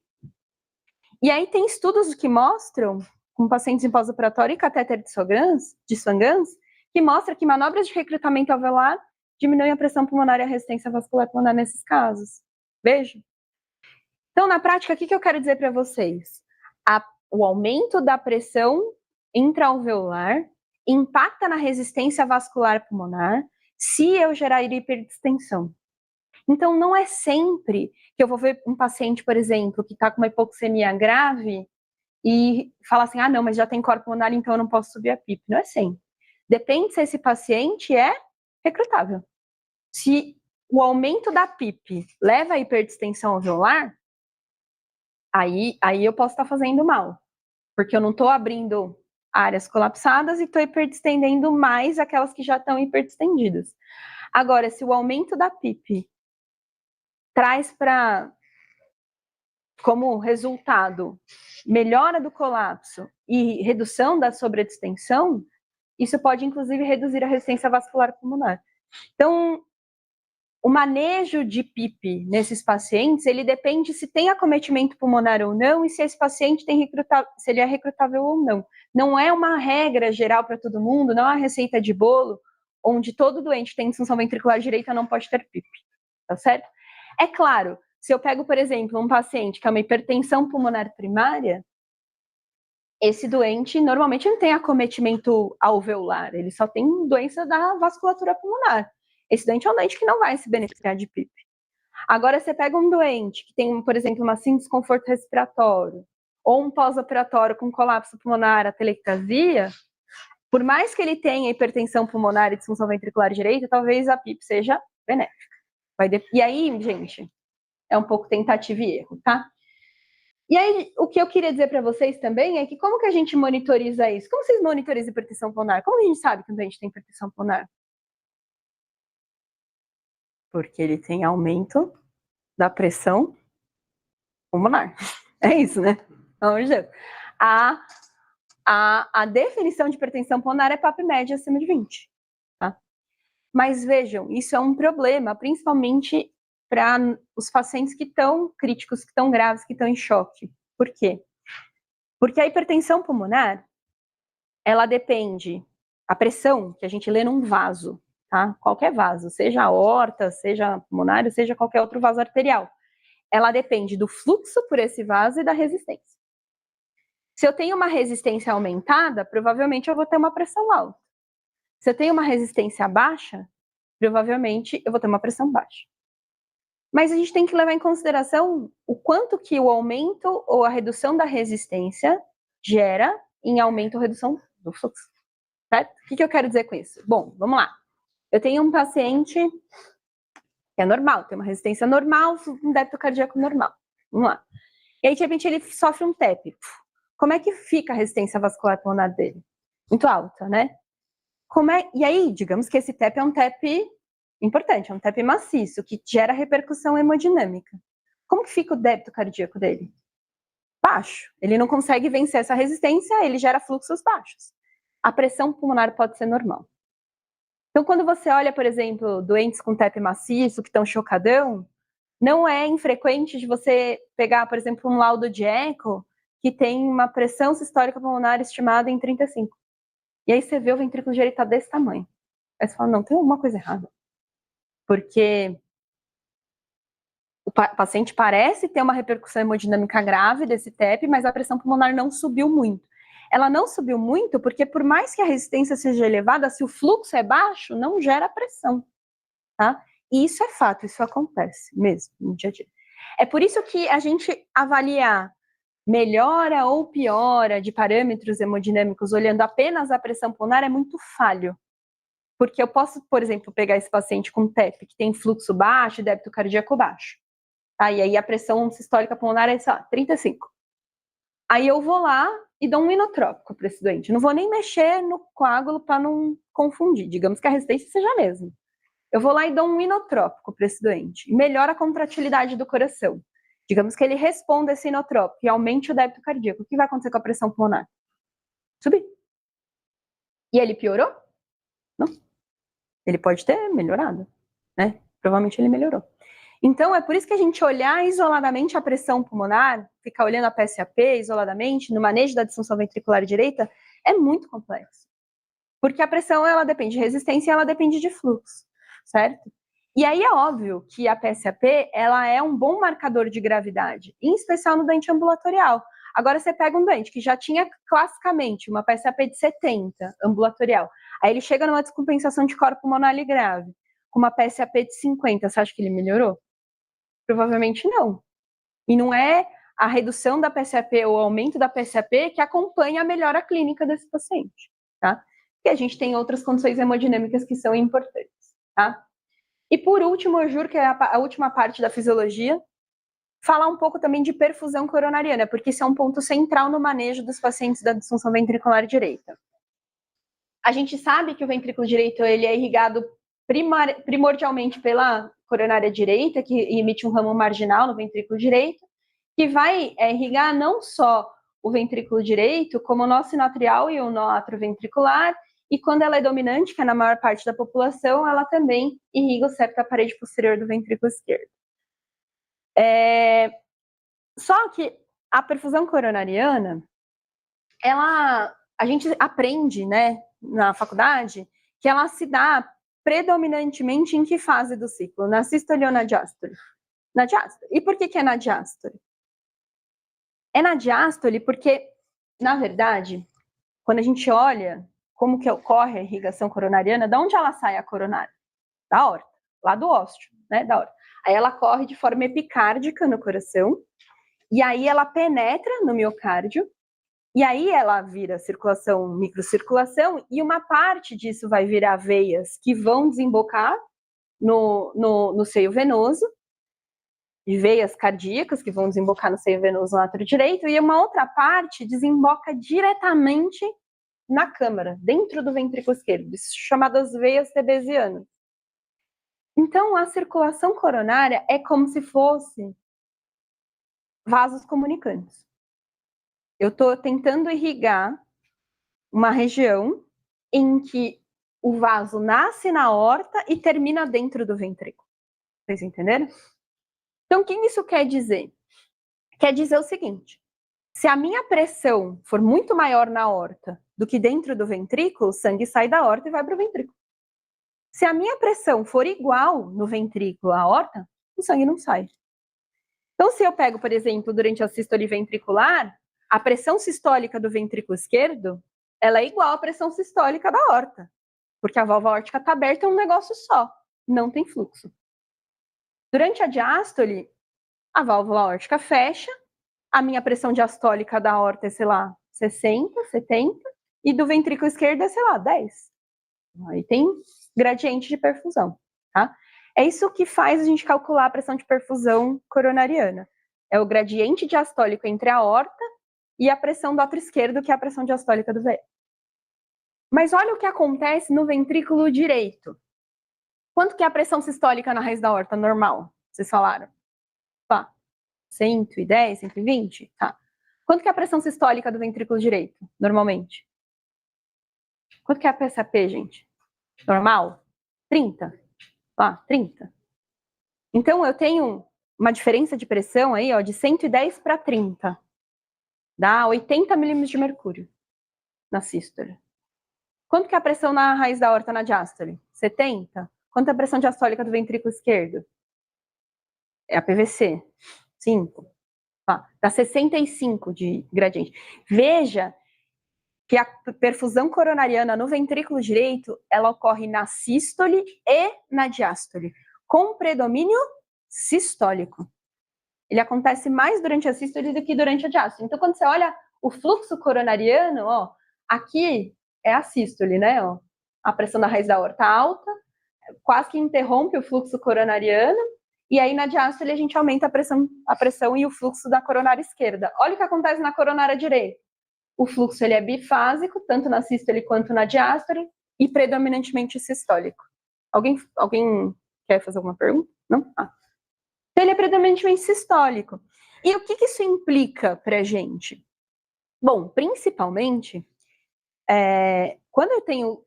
E aí tem estudos que mostram, com pacientes em pós-operatório e catéter de Swan-Ganz, que mostra que manobras de recrutamento alveolar diminuem a pressão pulmonar e a resistência vascular pulmonar nesses casos. Veja. Então, na prática, o que eu quero dizer para vocês? O aumento da pressão intraalveolar impacta na resistência vascular pulmonar se eu gerar hiperdistensão. Então, não é sempre que eu vou ver um paciente, por exemplo, que está com uma hipoxemia grave e falar assim, não, mas já tem corpo pulmonar, então eu não posso subir a PIP. Não é sempre. Depende se esse paciente é recrutável. Se o aumento da PIP leva à hiperdistensão alveolar, aí eu posso estar fazendo mal, porque eu não estou abrindo áreas colapsadas e estou hiperdistendendo mais aquelas que já estão hiperdistendidas. Agora, se o aumento da PIP traz como resultado melhora do colapso e redução da sobredistensão, isso pode, inclusive, reduzir a resistência vascular pulmonar. Então, o manejo de PIP nesses pacientes, ele depende se tem acometimento pulmonar ou não e se esse paciente se ele é recrutável ou não. Não é uma regra geral para todo mundo, não é uma receita de bolo, onde todo doente que tem disfunção ventricular direita não pode ter PIP, tá certo? É claro, se eu pego, por exemplo, um paciente que é uma hipertensão pulmonar primária, esse doente normalmente não tem acometimento alveolar, ele só tem doença da vasculatura pulmonar. Esse doente é um doente que não vai se beneficiar de PIP. Agora, você pega um doente que tem, por exemplo, uma síndrome de desconforto respiratório, ou um pós-operatório com colapso pulmonar, atelectasia, por mais que ele tenha hipertensão pulmonar e disfunção ventricular direita, talvez a PIP seja benéfica. E aí, gente, é um pouco tentativa e erro, tá? E aí, o que eu queria dizer para vocês também é que como que a gente monitoriza isso? Como vocês monitorizam hipertensão pulmonar? Como a gente sabe que um doente tem hipertensão pulmonar? Porque ele tem aumento da pressão pulmonar. É isso, né? Pelo amor de Deus. A definição de hipertensão pulmonar é PAP média acima de 20. Tá? Mas vejam, isso é um problema, principalmente para os pacientes que estão críticos, que estão graves, que estão em choque. Por quê? Porque a hipertensão pulmonar, ela depende, a pressão que a gente lê num vaso, tá? Qualquer vaso, seja aorta, seja pulmonar, seja qualquer outro vaso arterial, ela depende do fluxo por esse vaso e da resistência. Se eu tenho uma resistência aumentada, provavelmente eu vou ter uma pressão alta. Se eu tenho uma resistência baixa, provavelmente eu vou ter uma pressão baixa. Mas a gente tem que levar em consideração o quanto que o aumento ou a redução da resistência gera em aumento ou redução do fluxo. Certo? O que eu quero dizer com isso? Bom, vamos lá. Eu tenho um paciente que é normal, tem uma resistência normal, um débito cardíaco normal. Vamos lá. E aí, de repente, ele sofre um TEP. Como é que fica a resistência vascular pulmonar dele? Muito alta, né? E aí, digamos que esse TEP é um TEP importante, é um TEP maciço, que gera repercussão hemodinâmica. Como que fica o débito cardíaco dele? Baixo. Ele não consegue vencer essa resistência, ele gera fluxos baixos. A pressão pulmonar pode ser normal. Então, quando você olha, por exemplo, doentes com TEP maciço, que estão chocadão, não é infrequente de você pegar, por exemplo, um laudo de eco que tem uma pressão sistólica pulmonar estimada em 35. E aí você vê o ventrículo direito tá desse tamanho. Aí você fala, não, tem alguma coisa errada. Porque o paciente parece ter uma repercussão hemodinâmica grave desse TEP, mas a pressão pulmonar não subiu muito. Ela não subiu muito porque, por mais que a resistência seja elevada, se o fluxo é baixo, não gera pressão, tá? E isso é fato, isso acontece mesmo no dia a dia. É por isso que a gente avaliar melhora ou piora de parâmetros hemodinâmicos olhando apenas a pressão pulmonar é muito falho. Porque eu posso, por exemplo, pegar esse paciente com TEP, que tem fluxo baixo e débito cardíaco baixo. Tá? E aí a pressão sistólica pulmonar é, sei lá, 35. Aí eu vou lá e dou um inotrópico para esse doente. Não vou nem mexer no coágulo para não confundir. Digamos que a resistência seja a mesma. Eu vou lá e dou um inotrópico para esse doente. Melhora a contratilidade do coração. Digamos que ele responda esse inotrópico e aumente o débito cardíaco. O que vai acontecer com a pressão pulmonar? Subir. E ele piorou? Não. Ele pode ter melhorado, né? Provavelmente ele melhorou. Então, é por isso que a gente olhar isoladamente a pressão pulmonar, ficar olhando a PSAP isoladamente, no manejo da disfunção ventricular direita, é muito complexo. Porque a pressão, ela depende de resistência e ela depende de fluxo, certo? E aí é óbvio que a PSAP, ela é um bom marcador de gravidade, em especial no doente ambulatorial. Agora você pega um doente que já tinha classicamente uma PSAP de 70, ambulatorial, aí ele chega numa descompensação de coro pulmonar grave, com uma PSAP de 50, você acha que ele melhorou? Provavelmente não. E não é a redução da PSAP ou o aumento da PSAP que acompanha a melhora clínica desse paciente, tá? Porque a gente tem outras condições hemodinâmicas que são importantes, tá? E por último, eu juro que é a última parte da fisiologia, falar um pouco também de perfusão coronariana, porque isso é um ponto central no manejo dos pacientes da disfunção ventricular direita. A gente sabe que o ventrículo direito ele é irrigado primordialmente pela coronária direita, que emite um ramo marginal no ventrículo direito, que vai irrigar não só o ventrículo direito, como o nó sinoatrial e o nó atrioventricular, e quando ela é dominante, que é na maior parte da população, ela também irriga o septo da parede posterior do ventrículo esquerdo. Só que a perfusão coronariana, a gente aprende, né, na faculdade, que ela se dá predominantemente em que fase do ciclo? Na sístole ou na diástole? Na diástole. E por que é na diástole? É na diástole porque, na verdade, quando a gente olha como que ocorre a irrigação coronariana, de onde ela sai a coronária? Da aorta, lá do ósteo, né, da aorta. Aí ela corre de forma epicárdica no coração, e aí ela penetra no miocárdio, e aí ela vira circulação, microcirculação, e uma parte disso vai virar veias que vão desembocar no seio venoso, de veias cardíacas que vão desembocar no seio venoso no átrio direito, e uma outra parte desemboca diretamente na câmara, dentro do ventrículo esquerdo, chamadas veias tebesianas. Então, a circulação coronária é como se fosse vasos comunicantes. Eu estou tentando irrigar uma região em que o vaso nasce na aorta e termina dentro do ventrículo. Vocês entenderam? Então, o que isso quer dizer? Quer dizer o seguinte: se a minha pressão for muito maior na aorta do que dentro do ventrículo, o sangue sai da aorta e vai para o ventrículo. Se a minha pressão for igual no ventrículo à aorta, o sangue não sai. Então, se eu pego, por exemplo, durante a sístole ventricular, a pressão sistólica do ventrículo esquerdo, ela é igual à pressão sistólica da aorta, porque a válvula aórtica está aberta, é um negócio só, não tem fluxo. Durante a diástole, a válvula aórtica fecha, a minha pressão diastólica da aorta é, sei lá, 60, 70, e do ventrículo esquerdo é, sei lá, 10. Aí tem gradiente de perfusão, tá? É isso que faz a gente calcular a pressão de perfusão coronariana. É o gradiente diastólico entre a aorta e a pressão do átrio esquerdo, que é a pressão diastólica do VE. Mas olha o que acontece no ventrículo direito. Quanto que é a pressão sistólica na raiz da aorta normal? Vocês falaram? Tá. 110, 120? Tá. Quanto que é a pressão sistólica do ventrículo direito, normalmente? Quanto que é a PSAP, gente? Normal? 30. Lá, 30. Então, eu tenho uma diferença de pressão aí, ó, de 110 para 30. Dá 80 milímetros de mercúrio na sístole. Quanto que é a pressão na raiz da aorta na diástole? 70. Quanto é a pressão diastólica do ventrículo esquerdo? É a PVC. 5. Dá 65 de gradiente. Veja que a perfusão coronariana no ventrículo direito, ela ocorre na sístole e na diástole, com predomínio sistólico. Ele acontece mais durante a sístole do que durante a diástole. Então, quando você olha o fluxo coronariano, ó, aqui é a sístole, né? Ó, a pressão da raiz da aorta alta, quase que interrompe o fluxo coronariano, e aí na diástole a gente aumenta a pressão e o fluxo da coronária esquerda. Olha o que acontece na coronária direita. O fluxo ele é bifásico, tanto na sístole quanto na diástole, e predominantemente sistólico. Alguém quer fazer alguma pergunta? Não? Então, ele é predominantemente sistólico. E o que isso implica para a gente? Bom, principalmente, quando eu tenho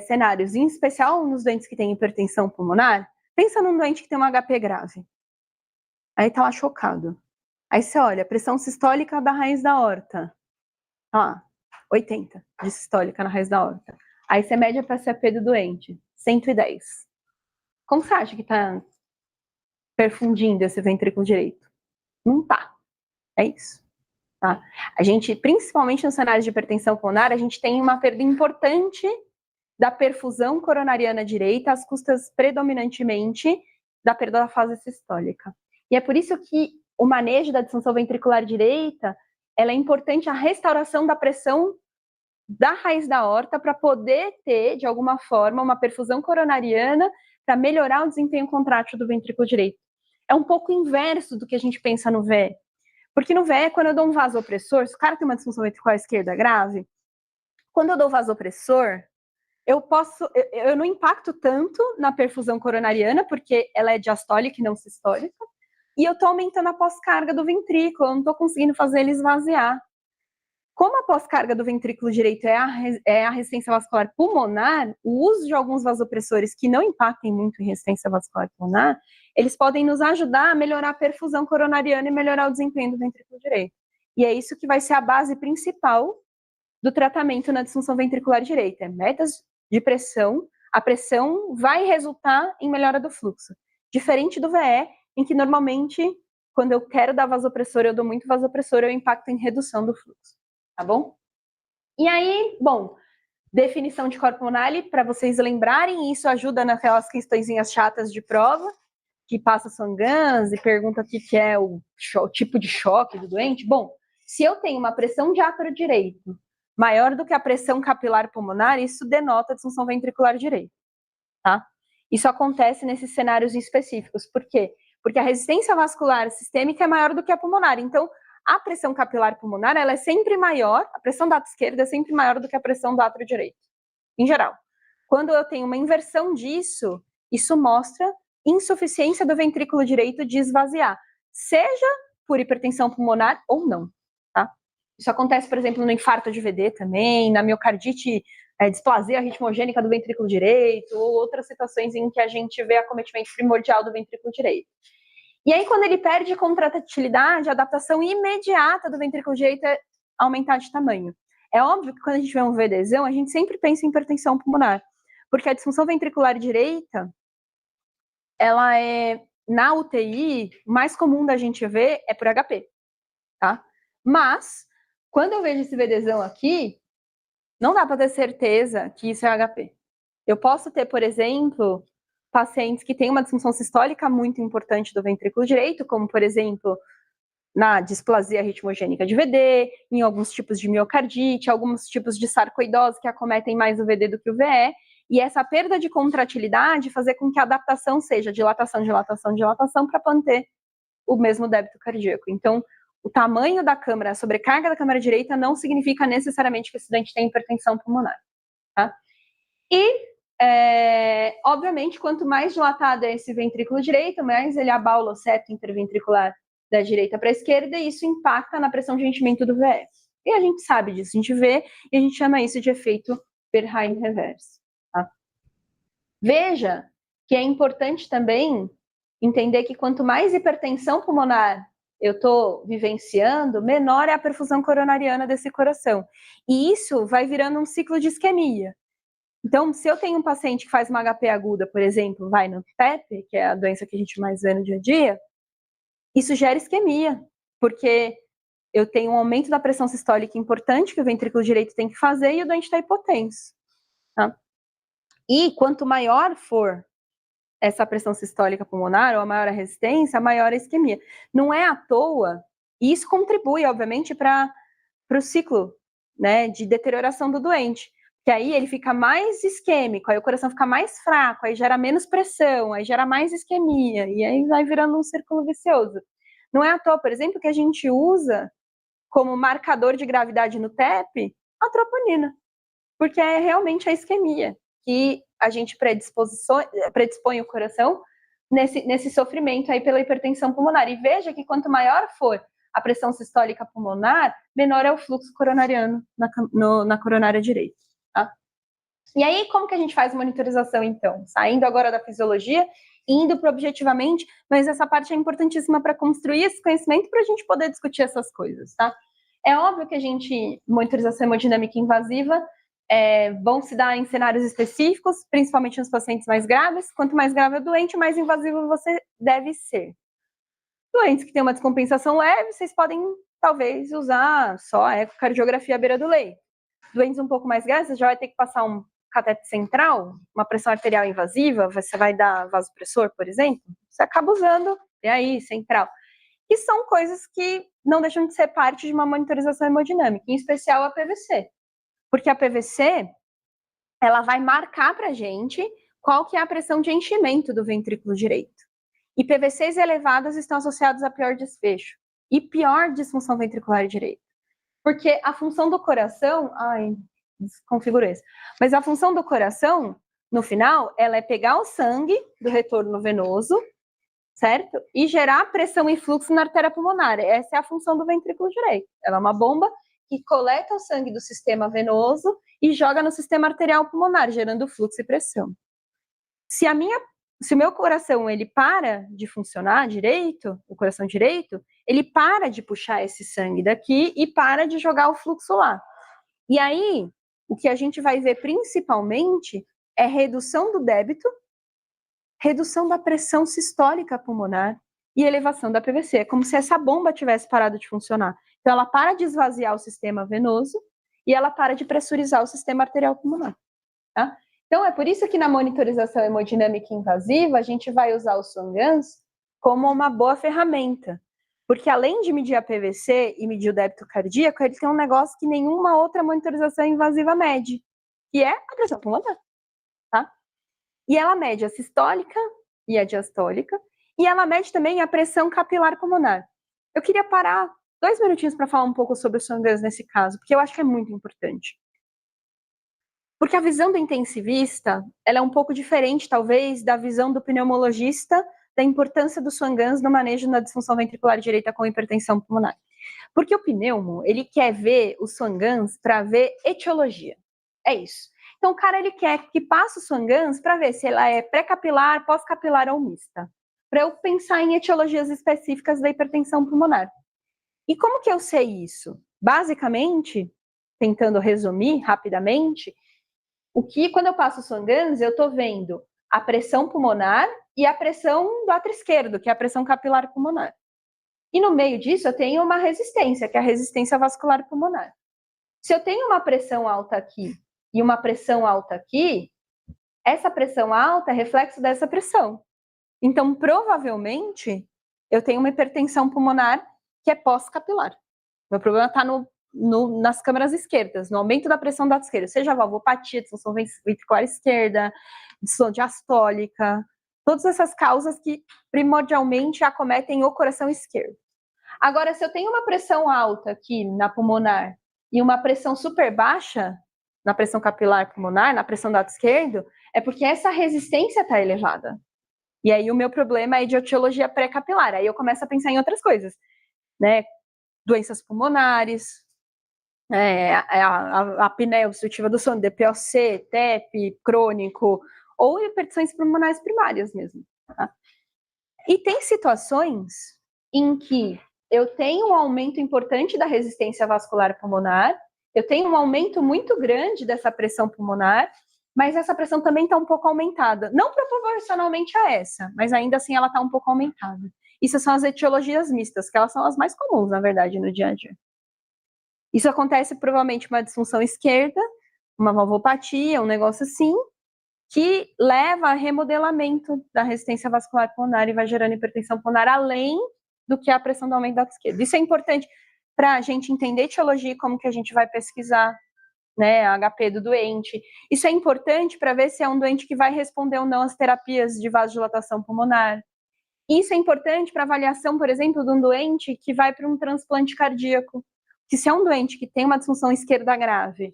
cenários, em especial nos doentes que têm hipertensão pulmonar, pensa num doente que tem um HP grave. Aí tá lá chocado. Aí você olha, pressão sistólica da raiz da aorta. 80 de sistólica na raiz da aorta. Aí você mede a PSAP do doente, 110. Como você acha que tá perfundindo esse ventrículo direito? Não tá. É isso. Tá? A gente, principalmente nos cenários de hipertensão pulmonar, a gente tem uma perda importante da perfusão coronariana direita, às custas predominantemente da perda da fase sistólica. E é por isso que o manejo da disfunção ventricular direita, ela é importante a restauração da pressão da raiz da aorta para poder ter, de alguma forma, uma perfusão coronariana para melhorar o desempenho contrátil do ventrículo direito. É um pouco inverso do que a gente pensa no VE. Porque no VE, quando eu dou um vasopressor, se o cara tem uma disfunção ventricular esquerda grave, quando eu dou vasopressor, eu não impacto tanto na perfusão coronariana, porque ela é diastólica e não sistólica, e eu estou aumentando a pós-carga do ventrículo, eu não estou conseguindo fazer ele esvaziar. Como a pós-carga do ventrículo direito é a resistência vascular pulmonar, o uso de alguns vasopressores que não impactem muito em resistência vascular pulmonar, eles podem nos ajudar a melhorar a perfusão coronariana e melhorar o desempenho do ventrículo direito. E é isso que vai ser a base principal do tratamento na disfunção ventricular direita. Metas de pressão, a pressão vai resultar em melhora do fluxo. Diferente do VE, em que normalmente, quando eu quero dar vasopressor, eu dou muito vasopressor, eu impacto em redução do fluxo. Tá bom? E aí, bom, definição de corpo pulmonar, para vocês lembrarem, isso ajuda naquelas questõezinhas chatas de prova, que passa Swan-Ganz e pergunta o que é o tipo de choque do doente. Bom, se eu tenho uma pressão de átrio direito maior do que a pressão capilar pulmonar, isso denota disfunção ventricular direita, tá? Isso acontece nesses cenários específicos. Por quê? Porque a resistência vascular sistêmica é maior do que a pulmonar. Então, a pressão capilar pulmonar, ela é sempre maior, a pressão do átrio esquerdo é sempre maior do que a pressão do átrio direito, em geral. Quando eu tenho uma inversão disso, isso mostra insuficiência do ventrículo direito de esvaziar, seja por hipertensão pulmonar ou não, tá? Isso acontece, por exemplo, no infarto de VD também, na miocardite, displasia ritmogênica do ventrículo direito, ou outras situações em que a gente vê acometimento primordial do ventrículo direito. E aí, quando ele perde contratilidade, a adaptação imediata do ventrículo direito é aumentar de tamanho. É óbvio que quando a gente vê um VDzão, a gente sempre pensa em hipertensão pulmonar, porque a disfunção ventricular direita, ela é, na UTI, mais comum da gente ver é por HP, tá? Mas, quando eu vejo esse VDzão aqui, não dá para ter certeza que isso é HP. Eu posso ter, por exemplo, pacientes que têm uma disfunção sistólica muito importante do ventrículo direito, como, por exemplo, na displasia ritmogênica de VD, em alguns tipos de miocardite, alguns tipos de sarcoidose que acometem mais o VD do que o VE, e essa perda de contratilidade fazer com que a adaptação seja dilatação, dilatação, dilatação, para manter o mesmo débito cardíaco. Então, o tamanho da câmara, a sobrecarga da câmara direita não significa necessariamente que o estudante tem hipertensão pulmonar, tá? E, obviamente, quanto mais dilatado é esse ventrículo direito, mais ele abaula o septo interventricular da direita para a esquerda, e isso impacta na pressão de enchimento do VF. E a gente sabe disso, a gente vê, e a gente chama isso de efeito Bernheim reverso. Tá? Veja que é importante também entender que quanto mais hipertensão pulmonar eu estou vivenciando, menor é a perfusão coronariana desse coração. E isso vai virando um ciclo de isquemia. Então, se eu tenho um paciente que faz uma HP aguda, por exemplo, vai no TEP, que é a doença que a gente mais vê no dia a dia, isso gera isquemia, porque eu tenho um aumento da pressão sistólica importante que o ventrículo direito tem que fazer e o doente está hipotenso. Tá? E quanto maior for essa pressão sistólica pulmonar, ou a maior a resistência, a maior a isquemia. Não é à toa, e isso contribui, obviamente, para o ciclo, né, de deterioração do doente. Que aí ele fica mais isquêmico, aí o coração fica mais fraco, aí gera menos pressão, aí gera mais isquemia, e aí vai virando um círculo vicioso. Não é à toa, por exemplo, que a gente usa como marcador de gravidade no TEP a troponina, porque é realmente a isquemia que a gente predispõe o coração nesse sofrimento aí pela hipertensão pulmonar. E veja que quanto maior for a pressão sistólica pulmonar, menor é o fluxo coronariano na coronária direita. Tá? E aí, como que a gente faz monitorização, então? Saindo agora da fisiologia, indo para objetivamente, mas essa parte é importantíssima para construir esse conhecimento para a gente poder discutir essas coisas, tá? É óbvio que a gente, monitorização hemodinâmica invasiva, vão se dar em cenários específicos, principalmente nos pacientes mais graves. Quanto mais grave é o doente, mais invasivo você deve ser. Doentes que têm uma descompensação leve, vocês podem, talvez, usar só a ecocardiografia à beira do leito. Doentes um pouco mais graves, você já vai ter que passar um cateter central, uma pressão arterial invasiva, você vai dar vasopressor, por exemplo, você acaba usando, e aí, central. Que são coisas que não deixam de ser parte de uma monitorização hemodinâmica, em especial a PVC. Porque a PVC, ela vai marcar para a gente qual que é a pressão de enchimento do ventrículo direito. E PVCs elevadas estão associados a pior desfecho e pior disfunção ventricular direita. Porque a função do coração, desconfiguro esse. Mas a função do coração, no final, ela é pegar o sangue do retorno venoso, certo? E gerar pressão e fluxo na artéria pulmonar. Essa é a função do ventrículo direito. Ela é uma bomba que coleta o sangue do sistema venoso e joga no sistema arterial pulmonar, gerando fluxo e pressão. Se o meu coração ele para de funcionar direito, o coração direito, ele para de puxar esse sangue daqui e para de jogar o fluxo lá. E aí, o que a gente vai ver principalmente é redução do débito, redução da pressão sistólica pulmonar e elevação da PVC. É como se essa bomba tivesse parado de funcionar. Então, ela para de esvaziar o sistema venoso e ela para de pressurizar o sistema arterial pulmonar. Tá? Então, é por isso que na monitorização hemodinâmica invasiva, a gente vai usar o Swan-Ganz como uma boa ferramenta. Porque além de medir a PVC e medir o débito cardíaco, ele tem um negócio que nenhuma outra monitorização invasiva mede, que é a pressão pulmonar. Tá? E ela mede a sistólica e a diastólica, e ela mede também a pressão capilar pulmonar. Eu queria parar 2 minutinhos para falar um pouco sobre o Swan-Ganz nesse caso, porque eu acho que é muito importante. Porque a visão do intensivista, ela é um pouco diferente, talvez, da visão do pneumologista, da importância do Swan-Ganz no manejo da disfunção ventricular direita com hipertensão pulmonar. Porque o pneumo, ele quer ver o Swan-Ganz para ver etiologia. É isso. Então, o cara, ele quer que passe o Swan-Ganz para ver se ela é pré-capilar, pós-capilar ou mista. Para eu pensar em etiologias específicas da hipertensão pulmonar. E como que eu sei isso? Basicamente, tentando resumir rapidamente, quando eu passo o Swan-Ganz, eu estou vendo a pressão pulmonar e a pressão do átrio esquerdo, que é a pressão capilar pulmonar. E no meio disso eu tenho uma resistência, que é a resistência vascular pulmonar. Se eu tenho uma pressão alta aqui e uma pressão alta aqui, essa pressão alta é reflexo dessa pressão. Então, provavelmente, eu tenho uma hipertensão pulmonar que é pós-capilar. Meu problema está nas câmaras esquerdas, no aumento da pressão da esquerda, seja valvopatia, disfunção ventricular esquerda, disfunção diastólica, todas essas causas que primordialmente acometem o coração esquerdo. Agora, se eu tenho uma pressão alta aqui na pulmonar e uma pressão super baixa na pressão capilar pulmonar, na pressão do lado esquerdo, é porque essa resistência está elevada. E aí o meu problema é de etiologia pré-capilar. Aí eu começo a pensar em outras coisas, né? Doenças pulmonares, a apneia obstrutiva do sono, DPOC, TEP, crônico, ou hipertensões pulmonares primárias mesmo. Tá? E tem situações em que eu tenho um aumento importante da resistência vascular pulmonar, eu tenho um aumento muito grande dessa pressão pulmonar, mas essa pressão também está um pouco aumentada. Não proporcionalmente a essa, mas ainda assim ela está um pouco aumentada. Isso são as etiologias mistas, que elas são as mais comuns, na verdade, no dia a dia. Isso acontece provavelmente uma disfunção esquerda, uma valvopatia, um negócio assim, que leva a remodelamento da resistência vascular pulmonar e vai gerando hipertensão pulmonar além do que a pressão do aumento da esquerda. Isso é importante para a gente entender a etiologia e como que a gente vai pesquisar, né, a HP do doente. Isso é importante para ver se é um doente que vai responder ou não às terapias de vasodilatação pulmonar. Isso é importante para avaliação, por exemplo, de um doente que vai para um transplante cardíaco. Que se é um doente que tem uma disfunção esquerda grave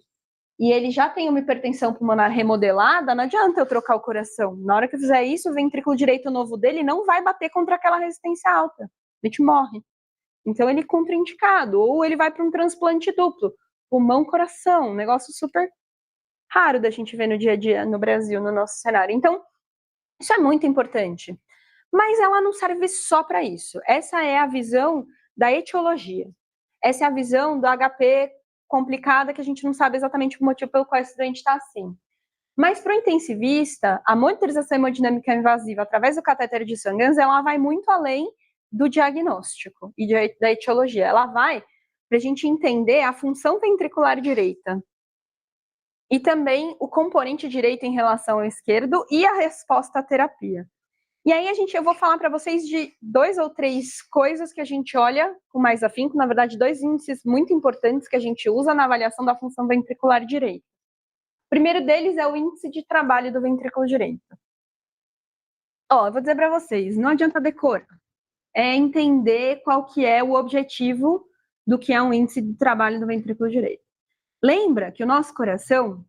e ele já tem uma hipertensão pulmonar remodelada, não adianta eu trocar o coração. Na hora que eu fizer isso, o ventrículo direito novo dele não vai bater contra aquela resistência alta. A gente morre. Então ele é contraindicado. Ou ele vai para um transplante duplo. Pulmão-coração. Um negócio super raro da gente ver no dia a dia no Brasil, no nosso cenário. Então, isso é muito importante. Mas ela não serve só para isso. Essa é a visão da etiologia. Essa é a visão do HP complicada, que a gente não sabe exatamente o motivo pelo qual esse doente está assim. Mas para o intensivista, a monitorização hemodinâmica invasiva através do catéter de Swan-Ganz, ela vai muito além do diagnóstico e da etiologia. Ela vai para a gente entender a função ventricular direita e também o componente direito em relação ao esquerdo e a resposta à terapia. E aí eu vou falar para vocês de 2 ou 3 coisas que a gente olha com mais afinco, na verdade 2 índices muito importantes que a gente usa na avaliação da função ventricular direita. O primeiro deles é o índice de trabalho do ventrículo direito. Eu vou dizer para vocês, não adianta decorar, é entender qual que é o objetivo do que é um índice de trabalho do ventrículo direito. Lembra que o nosso coração,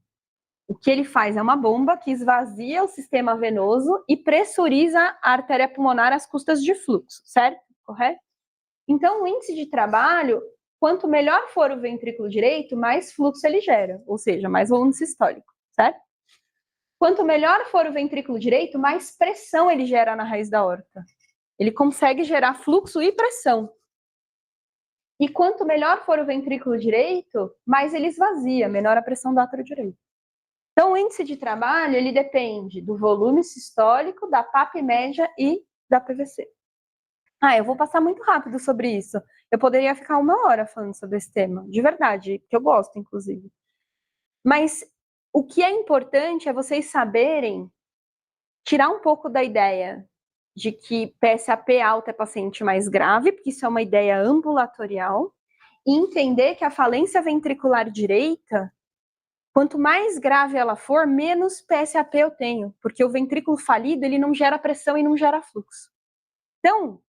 o que ele faz é uma bomba que esvazia o sistema venoso e pressuriza a artéria pulmonar às custas de fluxo, certo? Correto? Então, o índice de trabalho, quanto melhor for o ventrículo direito, mais fluxo ele gera, ou seja, mais volume sistólico, certo? Quanto melhor for o ventrículo direito, mais pressão ele gera na raiz da aorta. Ele consegue gerar fluxo e pressão. E quanto melhor for o ventrículo direito, mais ele esvazia, menor a pressão do átrio direito. Então, o índice de trabalho, ele depende do volume sistólico, da PAP média e da PVC. Eu vou passar muito rápido sobre isso. Eu poderia ficar 1 hora falando sobre esse tema, de verdade, que eu gosto, inclusive. Mas o que é importante é vocês saberem tirar um pouco da ideia de que PSAP alta é paciente mais grave, porque isso é uma ideia ambulatorial, e entender que a falência ventricular direita, quanto mais grave ela for, menos PSAP eu tenho, porque o ventrículo falido, ele não gera pressão e não gera fluxo. Então,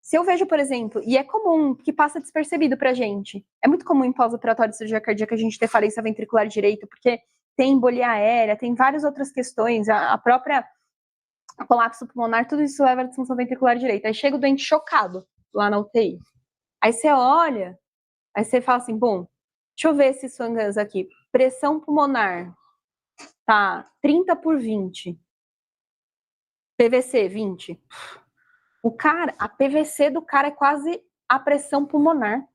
se eu vejo, por exemplo, e é comum, que passa despercebido pra gente, é muito comum em pós-operatório de cirurgia cardíaca a gente ter falência ventricular direita, porque tem embolia aérea, tem várias outras questões, a própria colapso pulmonar, tudo isso leva à disfunção ventricular direita. Aí chega o doente chocado lá na UTI. Aí você olha, aí você fala assim, bom, deixa eu ver esses Swan-Ganz aqui. Pressão pulmonar, tá, 30/20. PVC, 20. A PVC do cara é quase a pressão pulmonar.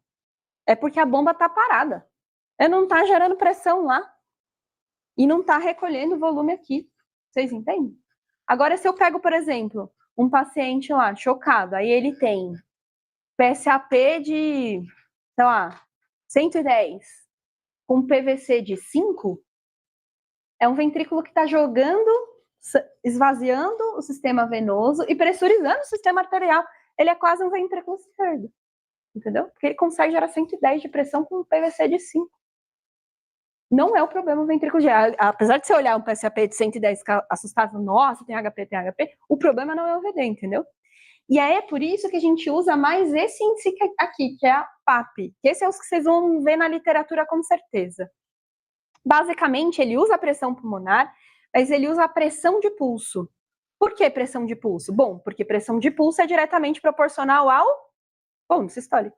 É porque a bomba tá parada. Ele não tá gerando pressão lá. E não tá recolhendo volume aqui. Vocês entendem? Agora, se eu pego, por exemplo, um paciente lá, chocado, aí ele tem PSAP de, sei lá, 110, com PVC de 5, é um ventrículo que está jogando, esvaziando o sistema venoso e pressurizando o sistema arterial. Ele é quase um ventrículo esquerdo, entendeu? Porque ele consegue gerar 110 de pressão com um PVC de 5. Não é o problema o ventrículo direito. Apesar de você olhar um PSAP de 110 ficar assustado, nossa, tem HP, o problema não é o VD, entendeu? E aí é por isso que a gente usa mais esse índice aqui, que é a PAP, que esse é os que vocês vão ver na literatura com certeza. Basicamente, ele usa a pressão pulmonar, mas ele usa a pressão de pulso. Por que pressão de pulso? Bom, porque pressão de pulso é diretamente proporcional ao volume sistólico.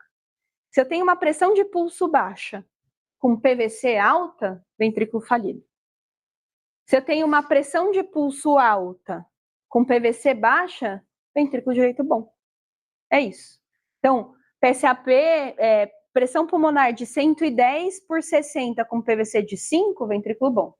Se eu tenho uma pressão de pulso baixa, com PVC alta, ventrículo falido. Se eu tenho uma pressão de pulso alta, com PVC baixa, ventrículo direito bom. É isso. Então, PSAP, pressão pulmonar de 110/60 com PVC de 5, ventrículo bom.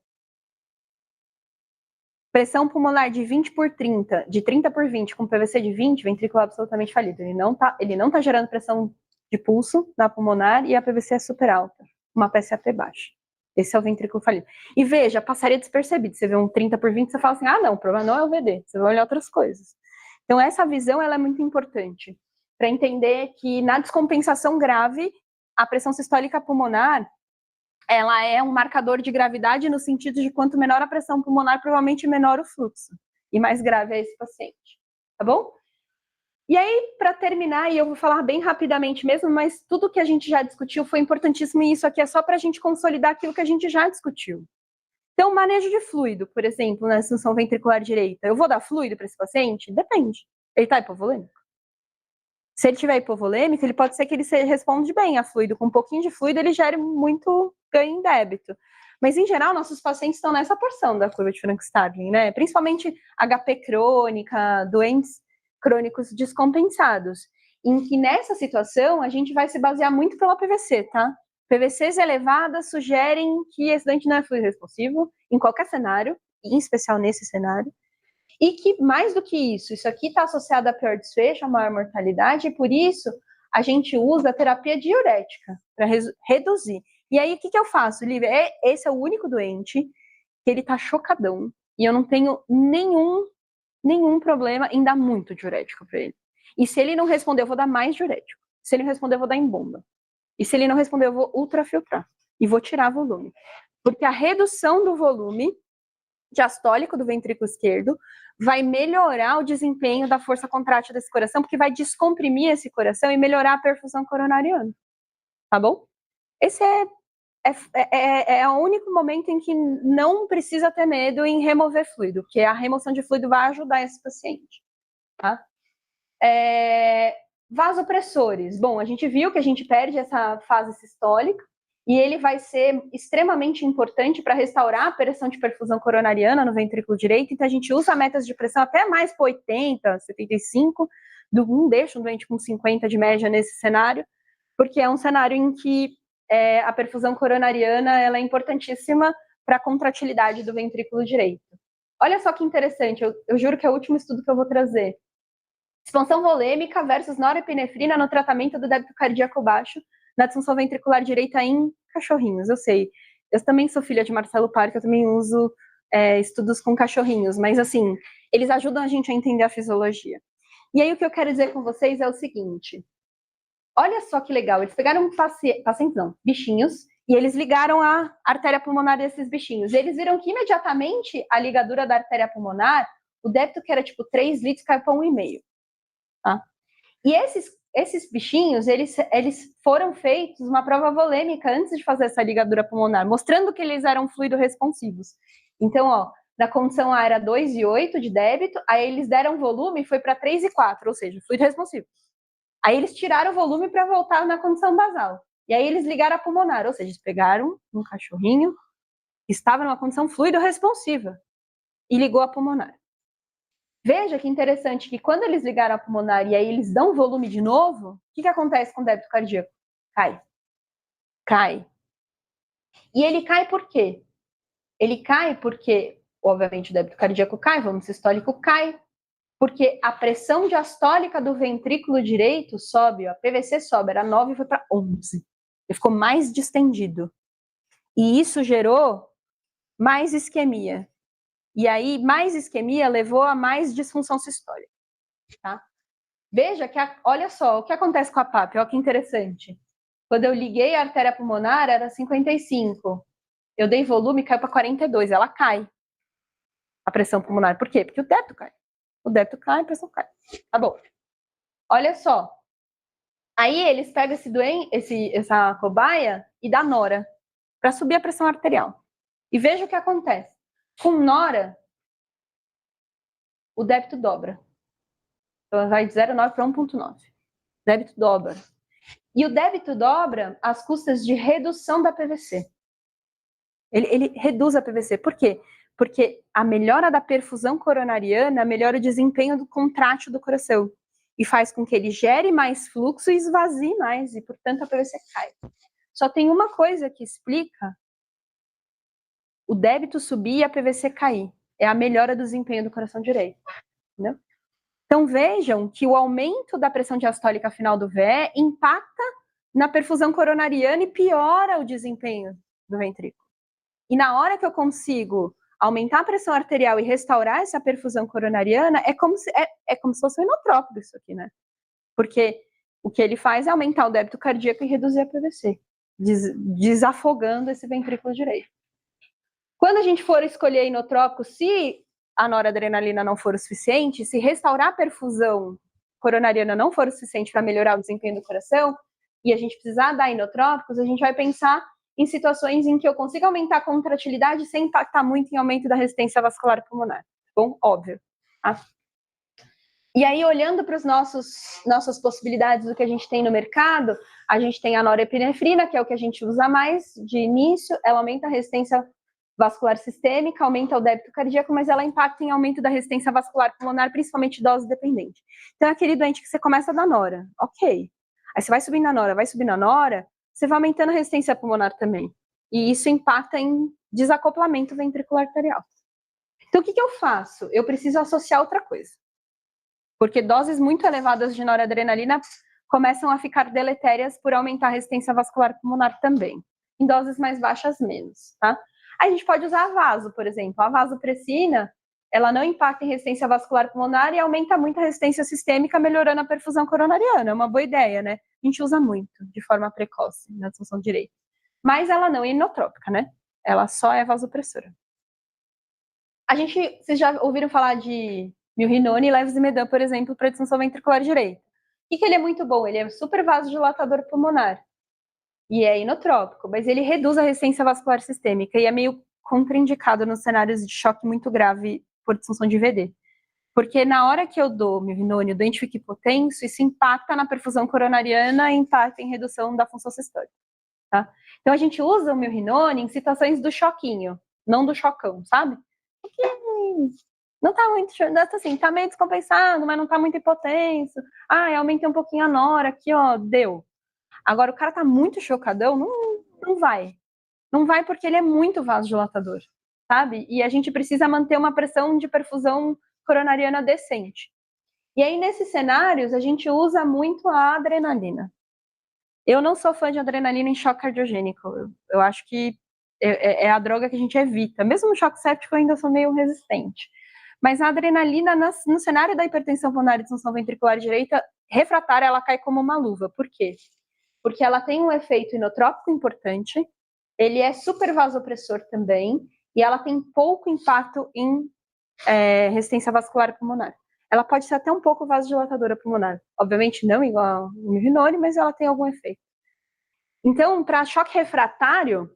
Pressão pulmonar de 20/30, de 30/20 com PVC de 20, ventrículo absolutamente falido. Ele não tá gerando pressão de pulso na pulmonar e a PVC é super alta, uma PSAP baixa. Esse é o ventrículo falido. E veja, passaria despercebido. Você vê um 30/20, você fala assim, não, o problema não é o VD. Você vai olhar outras coisas. Então, essa visão, ela é muito importante para entender que na descompensação grave, a pressão sistólica pulmonar, ela é um marcador de gravidade no sentido de quanto menor a pressão pulmonar, provavelmente menor o fluxo. E mais grave é esse paciente. Tá bom? E aí, para terminar, e eu vou falar bem rapidamente mesmo, mas tudo que a gente já discutiu foi importantíssimo e isso aqui é só para a gente consolidar aquilo que a gente já discutiu. Então, manejo de fluido, por exemplo, na disfunção ventricular direita. Eu vou dar fluido para esse paciente? Depende. Ele está hipovolêmico? Se ele tiver hipovolêmico, ele pode ser que ele responda bem a fluido. Com um pouquinho de fluido, ele gere muito ganho em débito. Mas, em geral, nossos pacientes estão nessa porção da curva de Frank-Starling, né? Principalmente HP crônica, doentes crônicos descompensados. Em que, nessa situação, a gente vai se basear muito pela PVC, tá? PVCs elevadas sugerem que esse doente não é fluido responsivo, em qualquer cenário, em especial nesse cenário. E que, mais do que isso aqui está associado a pior desfecho, a maior mortalidade, e por isso a gente usa a terapia diurética para reduzir. E aí, o que eu faço, Lívia? Esse é o único doente que ele está chocadão, e eu não tenho nenhum problema em dar muito diurético para ele. E se ele não responder, eu vou dar mais diurético. Se ele não responder, eu vou dar em bomba. E se ele não responder, eu vou ultrafiltrar. E vou tirar volume. Porque a redução do volume diastólico do ventrículo esquerdo vai melhorar o desempenho da força contrátil desse coração, porque vai descomprimir esse coração e melhorar a perfusão coronariana. Tá bom? Esse é o único momento em que não precisa ter medo em remover fluido, porque a remoção de fluido vai ajudar esse paciente, tá? Vasopressores. Bom, a gente viu que a gente perde essa fase sistólica e ele vai ser extremamente importante para restaurar a pressão de perfusão coronariana no ventrículo direito, então a gente usa metas de pressão até mais para 80, 75, não deixa um doente com 50 de média nesse cenário, porque é um cenário em que a perfusão coronariana ela é importantíssima para a contratilidade do ventrículo direito. Olha só que interessante, eu juro que é o último estudo que eu vou trazer. Expansão volêmica versus norepinefrina no tratamento do débito cardíaco baixo na disfunção ventricular direita em cachorrinhos. Eu sei, eu também sou filha de Marcelo Parque, eu também uso estudos com cachorrinhos, mas assim, eles ajudam a gente a entender a fisiologia. E aí o que eu quero dizer com vocês é o seguinte, olha só que legal, eles pegaram pacientes não, bichinhos, e eles ligaram a artéria pulmonar desses bichinhos. E eles viram que imediatamente a ligadura da artéria pulmonar, o débito que era tipo 3 litros caiu para 1,5. Tá? E esses bichinhos, eles foram feitos uma prova volêmica antes de fazer essa ligadura pulmonar, mostrando que eles eram fluido responsivos. Então, ó, na condição A era 2,8 de débito, aí eles deram volume e foi para 3,4, ou seja, fluido responsivo. Aí eles tiraram o volume para voltar na condição basal. E aí eles ligaram a pulmonar, ou seja, eles pegaram um cachorrinho que estava numa condição fluido responsiva e ligou a pulmonar. Veja que interessante que quando eles ligaram a pulmonar e aí eles dão volume de novo, o que acontece com o débito cardíaco? Cai. E ele cai por quê? Ele cai porque, obviamente, o débito cardíaco cai, o volume sistólico cai, porque a pressão diastólica do ventrículo direito sobe, a PVC sobe, era 9 e foi para 11. Ele ficou mais distendido. E isso gerou mais isquemia. E aí, mais isquemia levou a mais disfunção sistólica. Tá? Veja que, olha só, o que acontece com a PAP, olha que interessante. Quando eu liguei a artéria pulmonar, era 55. Eu dei volume, caiu para 42, ela cai. A pressão pulmonar. Por quê? Porque o débito cai. O débito cai, a pressão cai. Tá bom. Olha só. Aí eles pegam essa cobaia e dá nora para subir a pressão arterial. E veja o que acontece. Com nora, o débito dobra. Então vai de 0,9 para 1,9. Débito dobra. E o débito dobra às custas de redução da PVC. Ele reduz a PVC. Por quê? Porque a melhora da perfusão coronariana melhora o desempenho do contrátil do coração e faz com que ele gere mais fluxo e esvazie mais, e, portanto, a PVC cai. Só tem uma coisa que explica o débito subir e a PVC cair. É a melhora do desempenho do coração direito. Entendeu? Então, vejam que o aumento da pressão diastólica final do VE impacta na perfusão coronariana e piora o desempenho do ventrículo. E na hora que eu consigo aumentar a pressão arterial e restaurar essa perfusão coronariana, é como se fosse um inotrópico isso aqui, né? Porque o que ele faz é aumentar o débito cardíaco e reduzir a PVC, desafogando esse ventrículo direito. Quando a gente for escolher inotrópico, se a noradrenalina não for o suficiente, se restaurar a perfusão coronariana não for o suficiente para melhorar o desempenho do coração, e a gente precisar dar inotrópicos, a gente vai pensar em situações em que eu consiga aumentar a contratilidade sem impactar muito em aumento da resistência vascular pulmonar. Bom, óbvio. Tá? E aí, olhando para as nossas possibilidades do que a gente tem no mercado, a gente tem a norepinefrina, que é o que a gente usa mais de início, ela aumenta a resistência vascular sistêmica, aumenta o débito cardíaco, mas ela impacta em aumento da resistência vascular pulmonar, principalmente dose dependente. Então, é aquele doente que você começa da nora, ok. Aí você vai subindo na nora, você vai aumentando a resistência pulmonar também. E isso impacta em desacoplamento ventricular arterial. Então, o que eu faço? Eu preciso associar outra coisa. Porque doses muito elevadas de noradrenalina começam a ficar deletérias por aumentar a resistência vascular pulmonar também. Em doses mais baixas, menos, tá? A gente pode usar a vaso, por exemplo. A vasopressina, ela não impacta em resistência vascular pulmonar e aumenta muito a resistência sistêmica, melhorando a perfusão coronariana. É uma boa ideia, né? A gente usa muito, de forma precoce, na disfunção direita. Mas ela não é inotrópica, né? Ela só é vasopressora. Vocês já ouviram falar de milrinone e levetiracetam, por exemplo, para disfunção ventricular direita. E que ele é muito bom, ele é super vasodilatador pulmonar. e é inotrópico, mas ele reduz a resistência vascular sistêmica e é meio contraindicado nos cenários de choque muito grave por disfunção de VD. Porque na hora que eu dou milrinone, o doente fica hipotenso, isso impacta na perfusão coronariana e impacta em redução da função sistólica, tá? Então a gente usa o milrinone em situações do choquinho, não do chocão, sabe? Porque não tá muito, assim, tá meio descompensado, mas não tá muito hipotenso. Ah, aumentei um pouquinho a nora aqui, ó, deu. Agora, o cara tá muito chocadão, não vai. Não vai porque ele é muito vasodilatador, sabe? E a gente precisa manter uma pressão de perfusão coronariana decente. E aí, nesses cenários, a gente usa muito a adrenalina. Eu não sou fã de adrenalina em choque cardiogênico. Eu acho que é a droga que a gente evita. Mesmo no choque séptico, eu ainda sou meio resistente. Mas a adrenalina, no cenário da hipertensão pulmonar e disfunção ventricular direita refratária, ela cai como uma luva. Por quê? Porque ela tem um efeito inotrópico importante, ele é super vasopressor também, e ela tem pouco impacto em resistência vascular pulmonar. Ela pode ser até um pouco vasodilatadora pulmonar. Obviamente não igual o milrinone, mas ela tem algum efeito. Então, para choque refratário,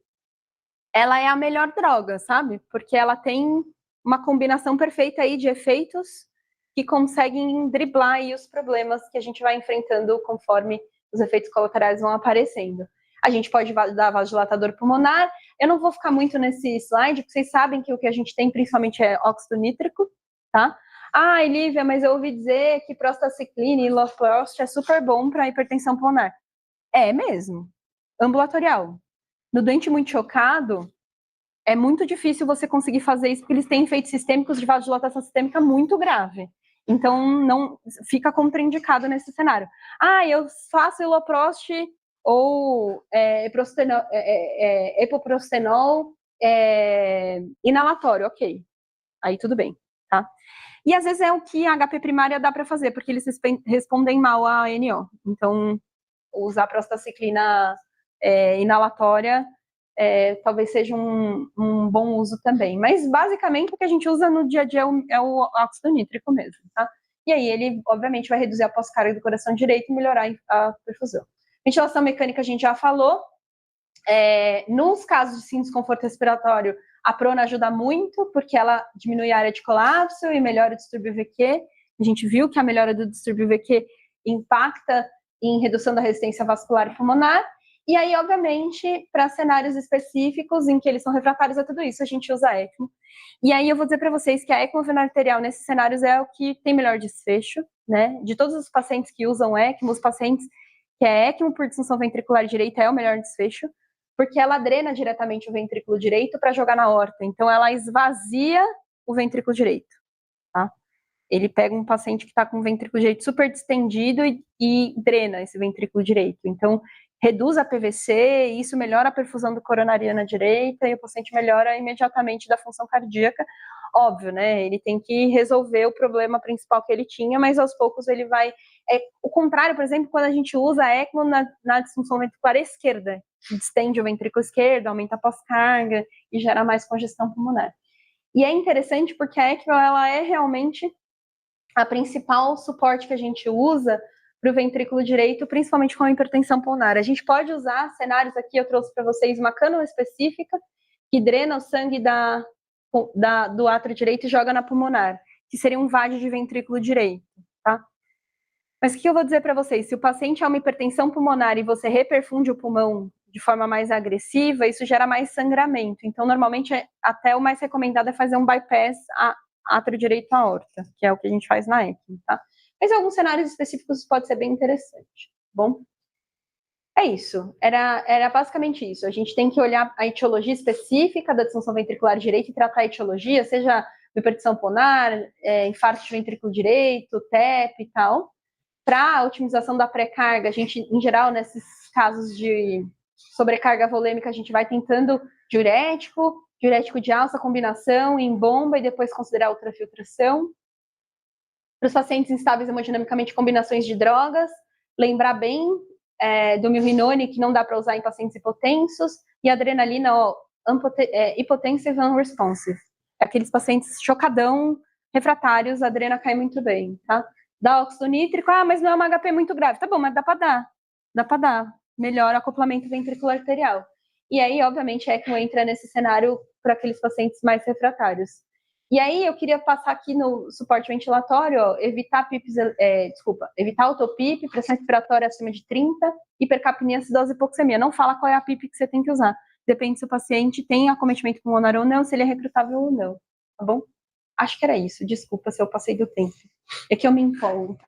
ela é a melhor droga, sabe? Porque ela tem uma combinação perfeita aí de efeitos que conseguem driblar aí os problemas que a gente vai enfrentando conforme os efeitos colaterais vão aparecendo. A gente pode dar vasodilatador pulmonar. Eu não vou ficar muito nesse slide, porque vocês sabem que o que a gente tem principalmente é óxido nítrico, tá? Ah, Lívia, mas eu ouvi dizer que prostaciclina e loprost é super bom para hipertensão pulmonar. É mesmo. Ambulatorial. No doente muito chocado, é muito difícil você conseguir fazer isso, porque eles têm efeitos sistêmicos de vasodilatação sistêmica muito grave. Então, não fica contraindicado nesse cenário. Ah, eu faço iloprost ou epoprostenol inalatório, ok. Aí tudo bem, tá? E às vezes é o que a HP primária dá para fazer, porque eles respondem mal a ANO. Então, usar prostaciclina inalatória talvez seja um bom uso também. Mas, basicamente, o que a gente usa no dia a dia é o óxido nítrico mesmo, tá? E aí ele, obviamente, vai reduzir a pós-carga do coração direito e melhorar a perfusão. Ventilação mecânica a gente já falou. Nos casos de desconforto respiratório, a prona ajuda muito, porque ela diminui a área de colapso e melhora o distúrbio VQ. A gente viu que a melhora do distúrbio VQ impacta em redução da resistência vascular pulmonar. E aí, obviamente, para cenários específicos em que eles são refratários a tudo isso, a gente usa a ECMO. E aí eu vou dizer para vocês que a ECMO vena arterial nesses cenários é o que tem melhor desfecho, né? De todos os pacientes que usam ECMO, os pacientes que é ECMO por disfunção ventricular direita é o melhor desfecho, porque ela drena diretamente o ventrículo direito para jogar na aorta. Então, ela esvazia o ventrículo direito, tá? Ele pega um paciente que está com o ventrículo direito super distendido e drena esse ventrículo direito. Então, reduz a PVC, e isso melhora a perfusão do coronariana direita, e o paciente melhora imediatamente da função cardíaca. Óbvio, né? Ele tem que resolver o problema principal que ele tinha, mas aos poucos ele vai... o contrário, por exemplo, quando a gente usa a ECMO na disfunção ventricular esquerda, que distende o ventrículo esquerdo, aumenta a pós-carga e gera mais congestão pulmonar. E é interessante porque a ECMO, ela é realmente a principal suporte que a gente usa para o ventrículo direito, principalmente com a hipertensão pulmonar. A gente pode usar cenários aqui, eu trouxe para vocês uma cânula específica que drena o sangue do átrio direito e joga na pulmonar, que seria um VAD de ventrículo direito, tá? Mas o que eu vou dizer para vocês? Se o paciente é uma hipertensão pulmonar e você reperfunde o pulmão de forma mais agressiva, isso gera mais sangramento. Então, normalmente, até o mais recomendado é fazer um bypass átrio direito aorta, que é o que a gente faz na ECMO, tá? Mas em alguns cenários específicos pode ser bem interessante, bom? É isso, era basicamente isso. A gente tem que olhar a etiologia específica da disfunção ventricular direita e tratar a etiologia, seja hipertensão pulmonar, infarto de ventrículo direito, TEP e tal. Para a otimização da pré-carga, a gente, em geral, nesses casos de sobrecarga volêmica, a gente vai tentando diurético de alta combinação em bomba e depois considerar ultrafiltração. Para os pacientes instáveis hemodinamicamente, combinações de drogas, lembrar bem do milrinone, que não dá para usar em pacientes hipotensos, e adrenalina, hipotensive unresponsive. Aqueles pacientes chocadão, refratários, a adrena cai muito bem, tá? Dá óxido nítrico, mas não é uma HP muito grave. Tá bom, mas dá para dar. melhora o acoplamento ventricular arterial. E aí, obviamente, a ECMO entra nesse cenário para aqueles pacientes mais refratários. E aí, eu queria passar aqui no suporte ventilatório, ó, evitar autopip, pressão respiratória acima de 30, hipercapnia, acidose e hipoxemia. Não fala qual é a PIP que você tem que usar. Depende se o paciente tem acometimento pulmonar ou não, se ele é recrutável ou não, tá bom? Acho que era isso. Desculpa se eu passei do tempo. É que eu me empolgo.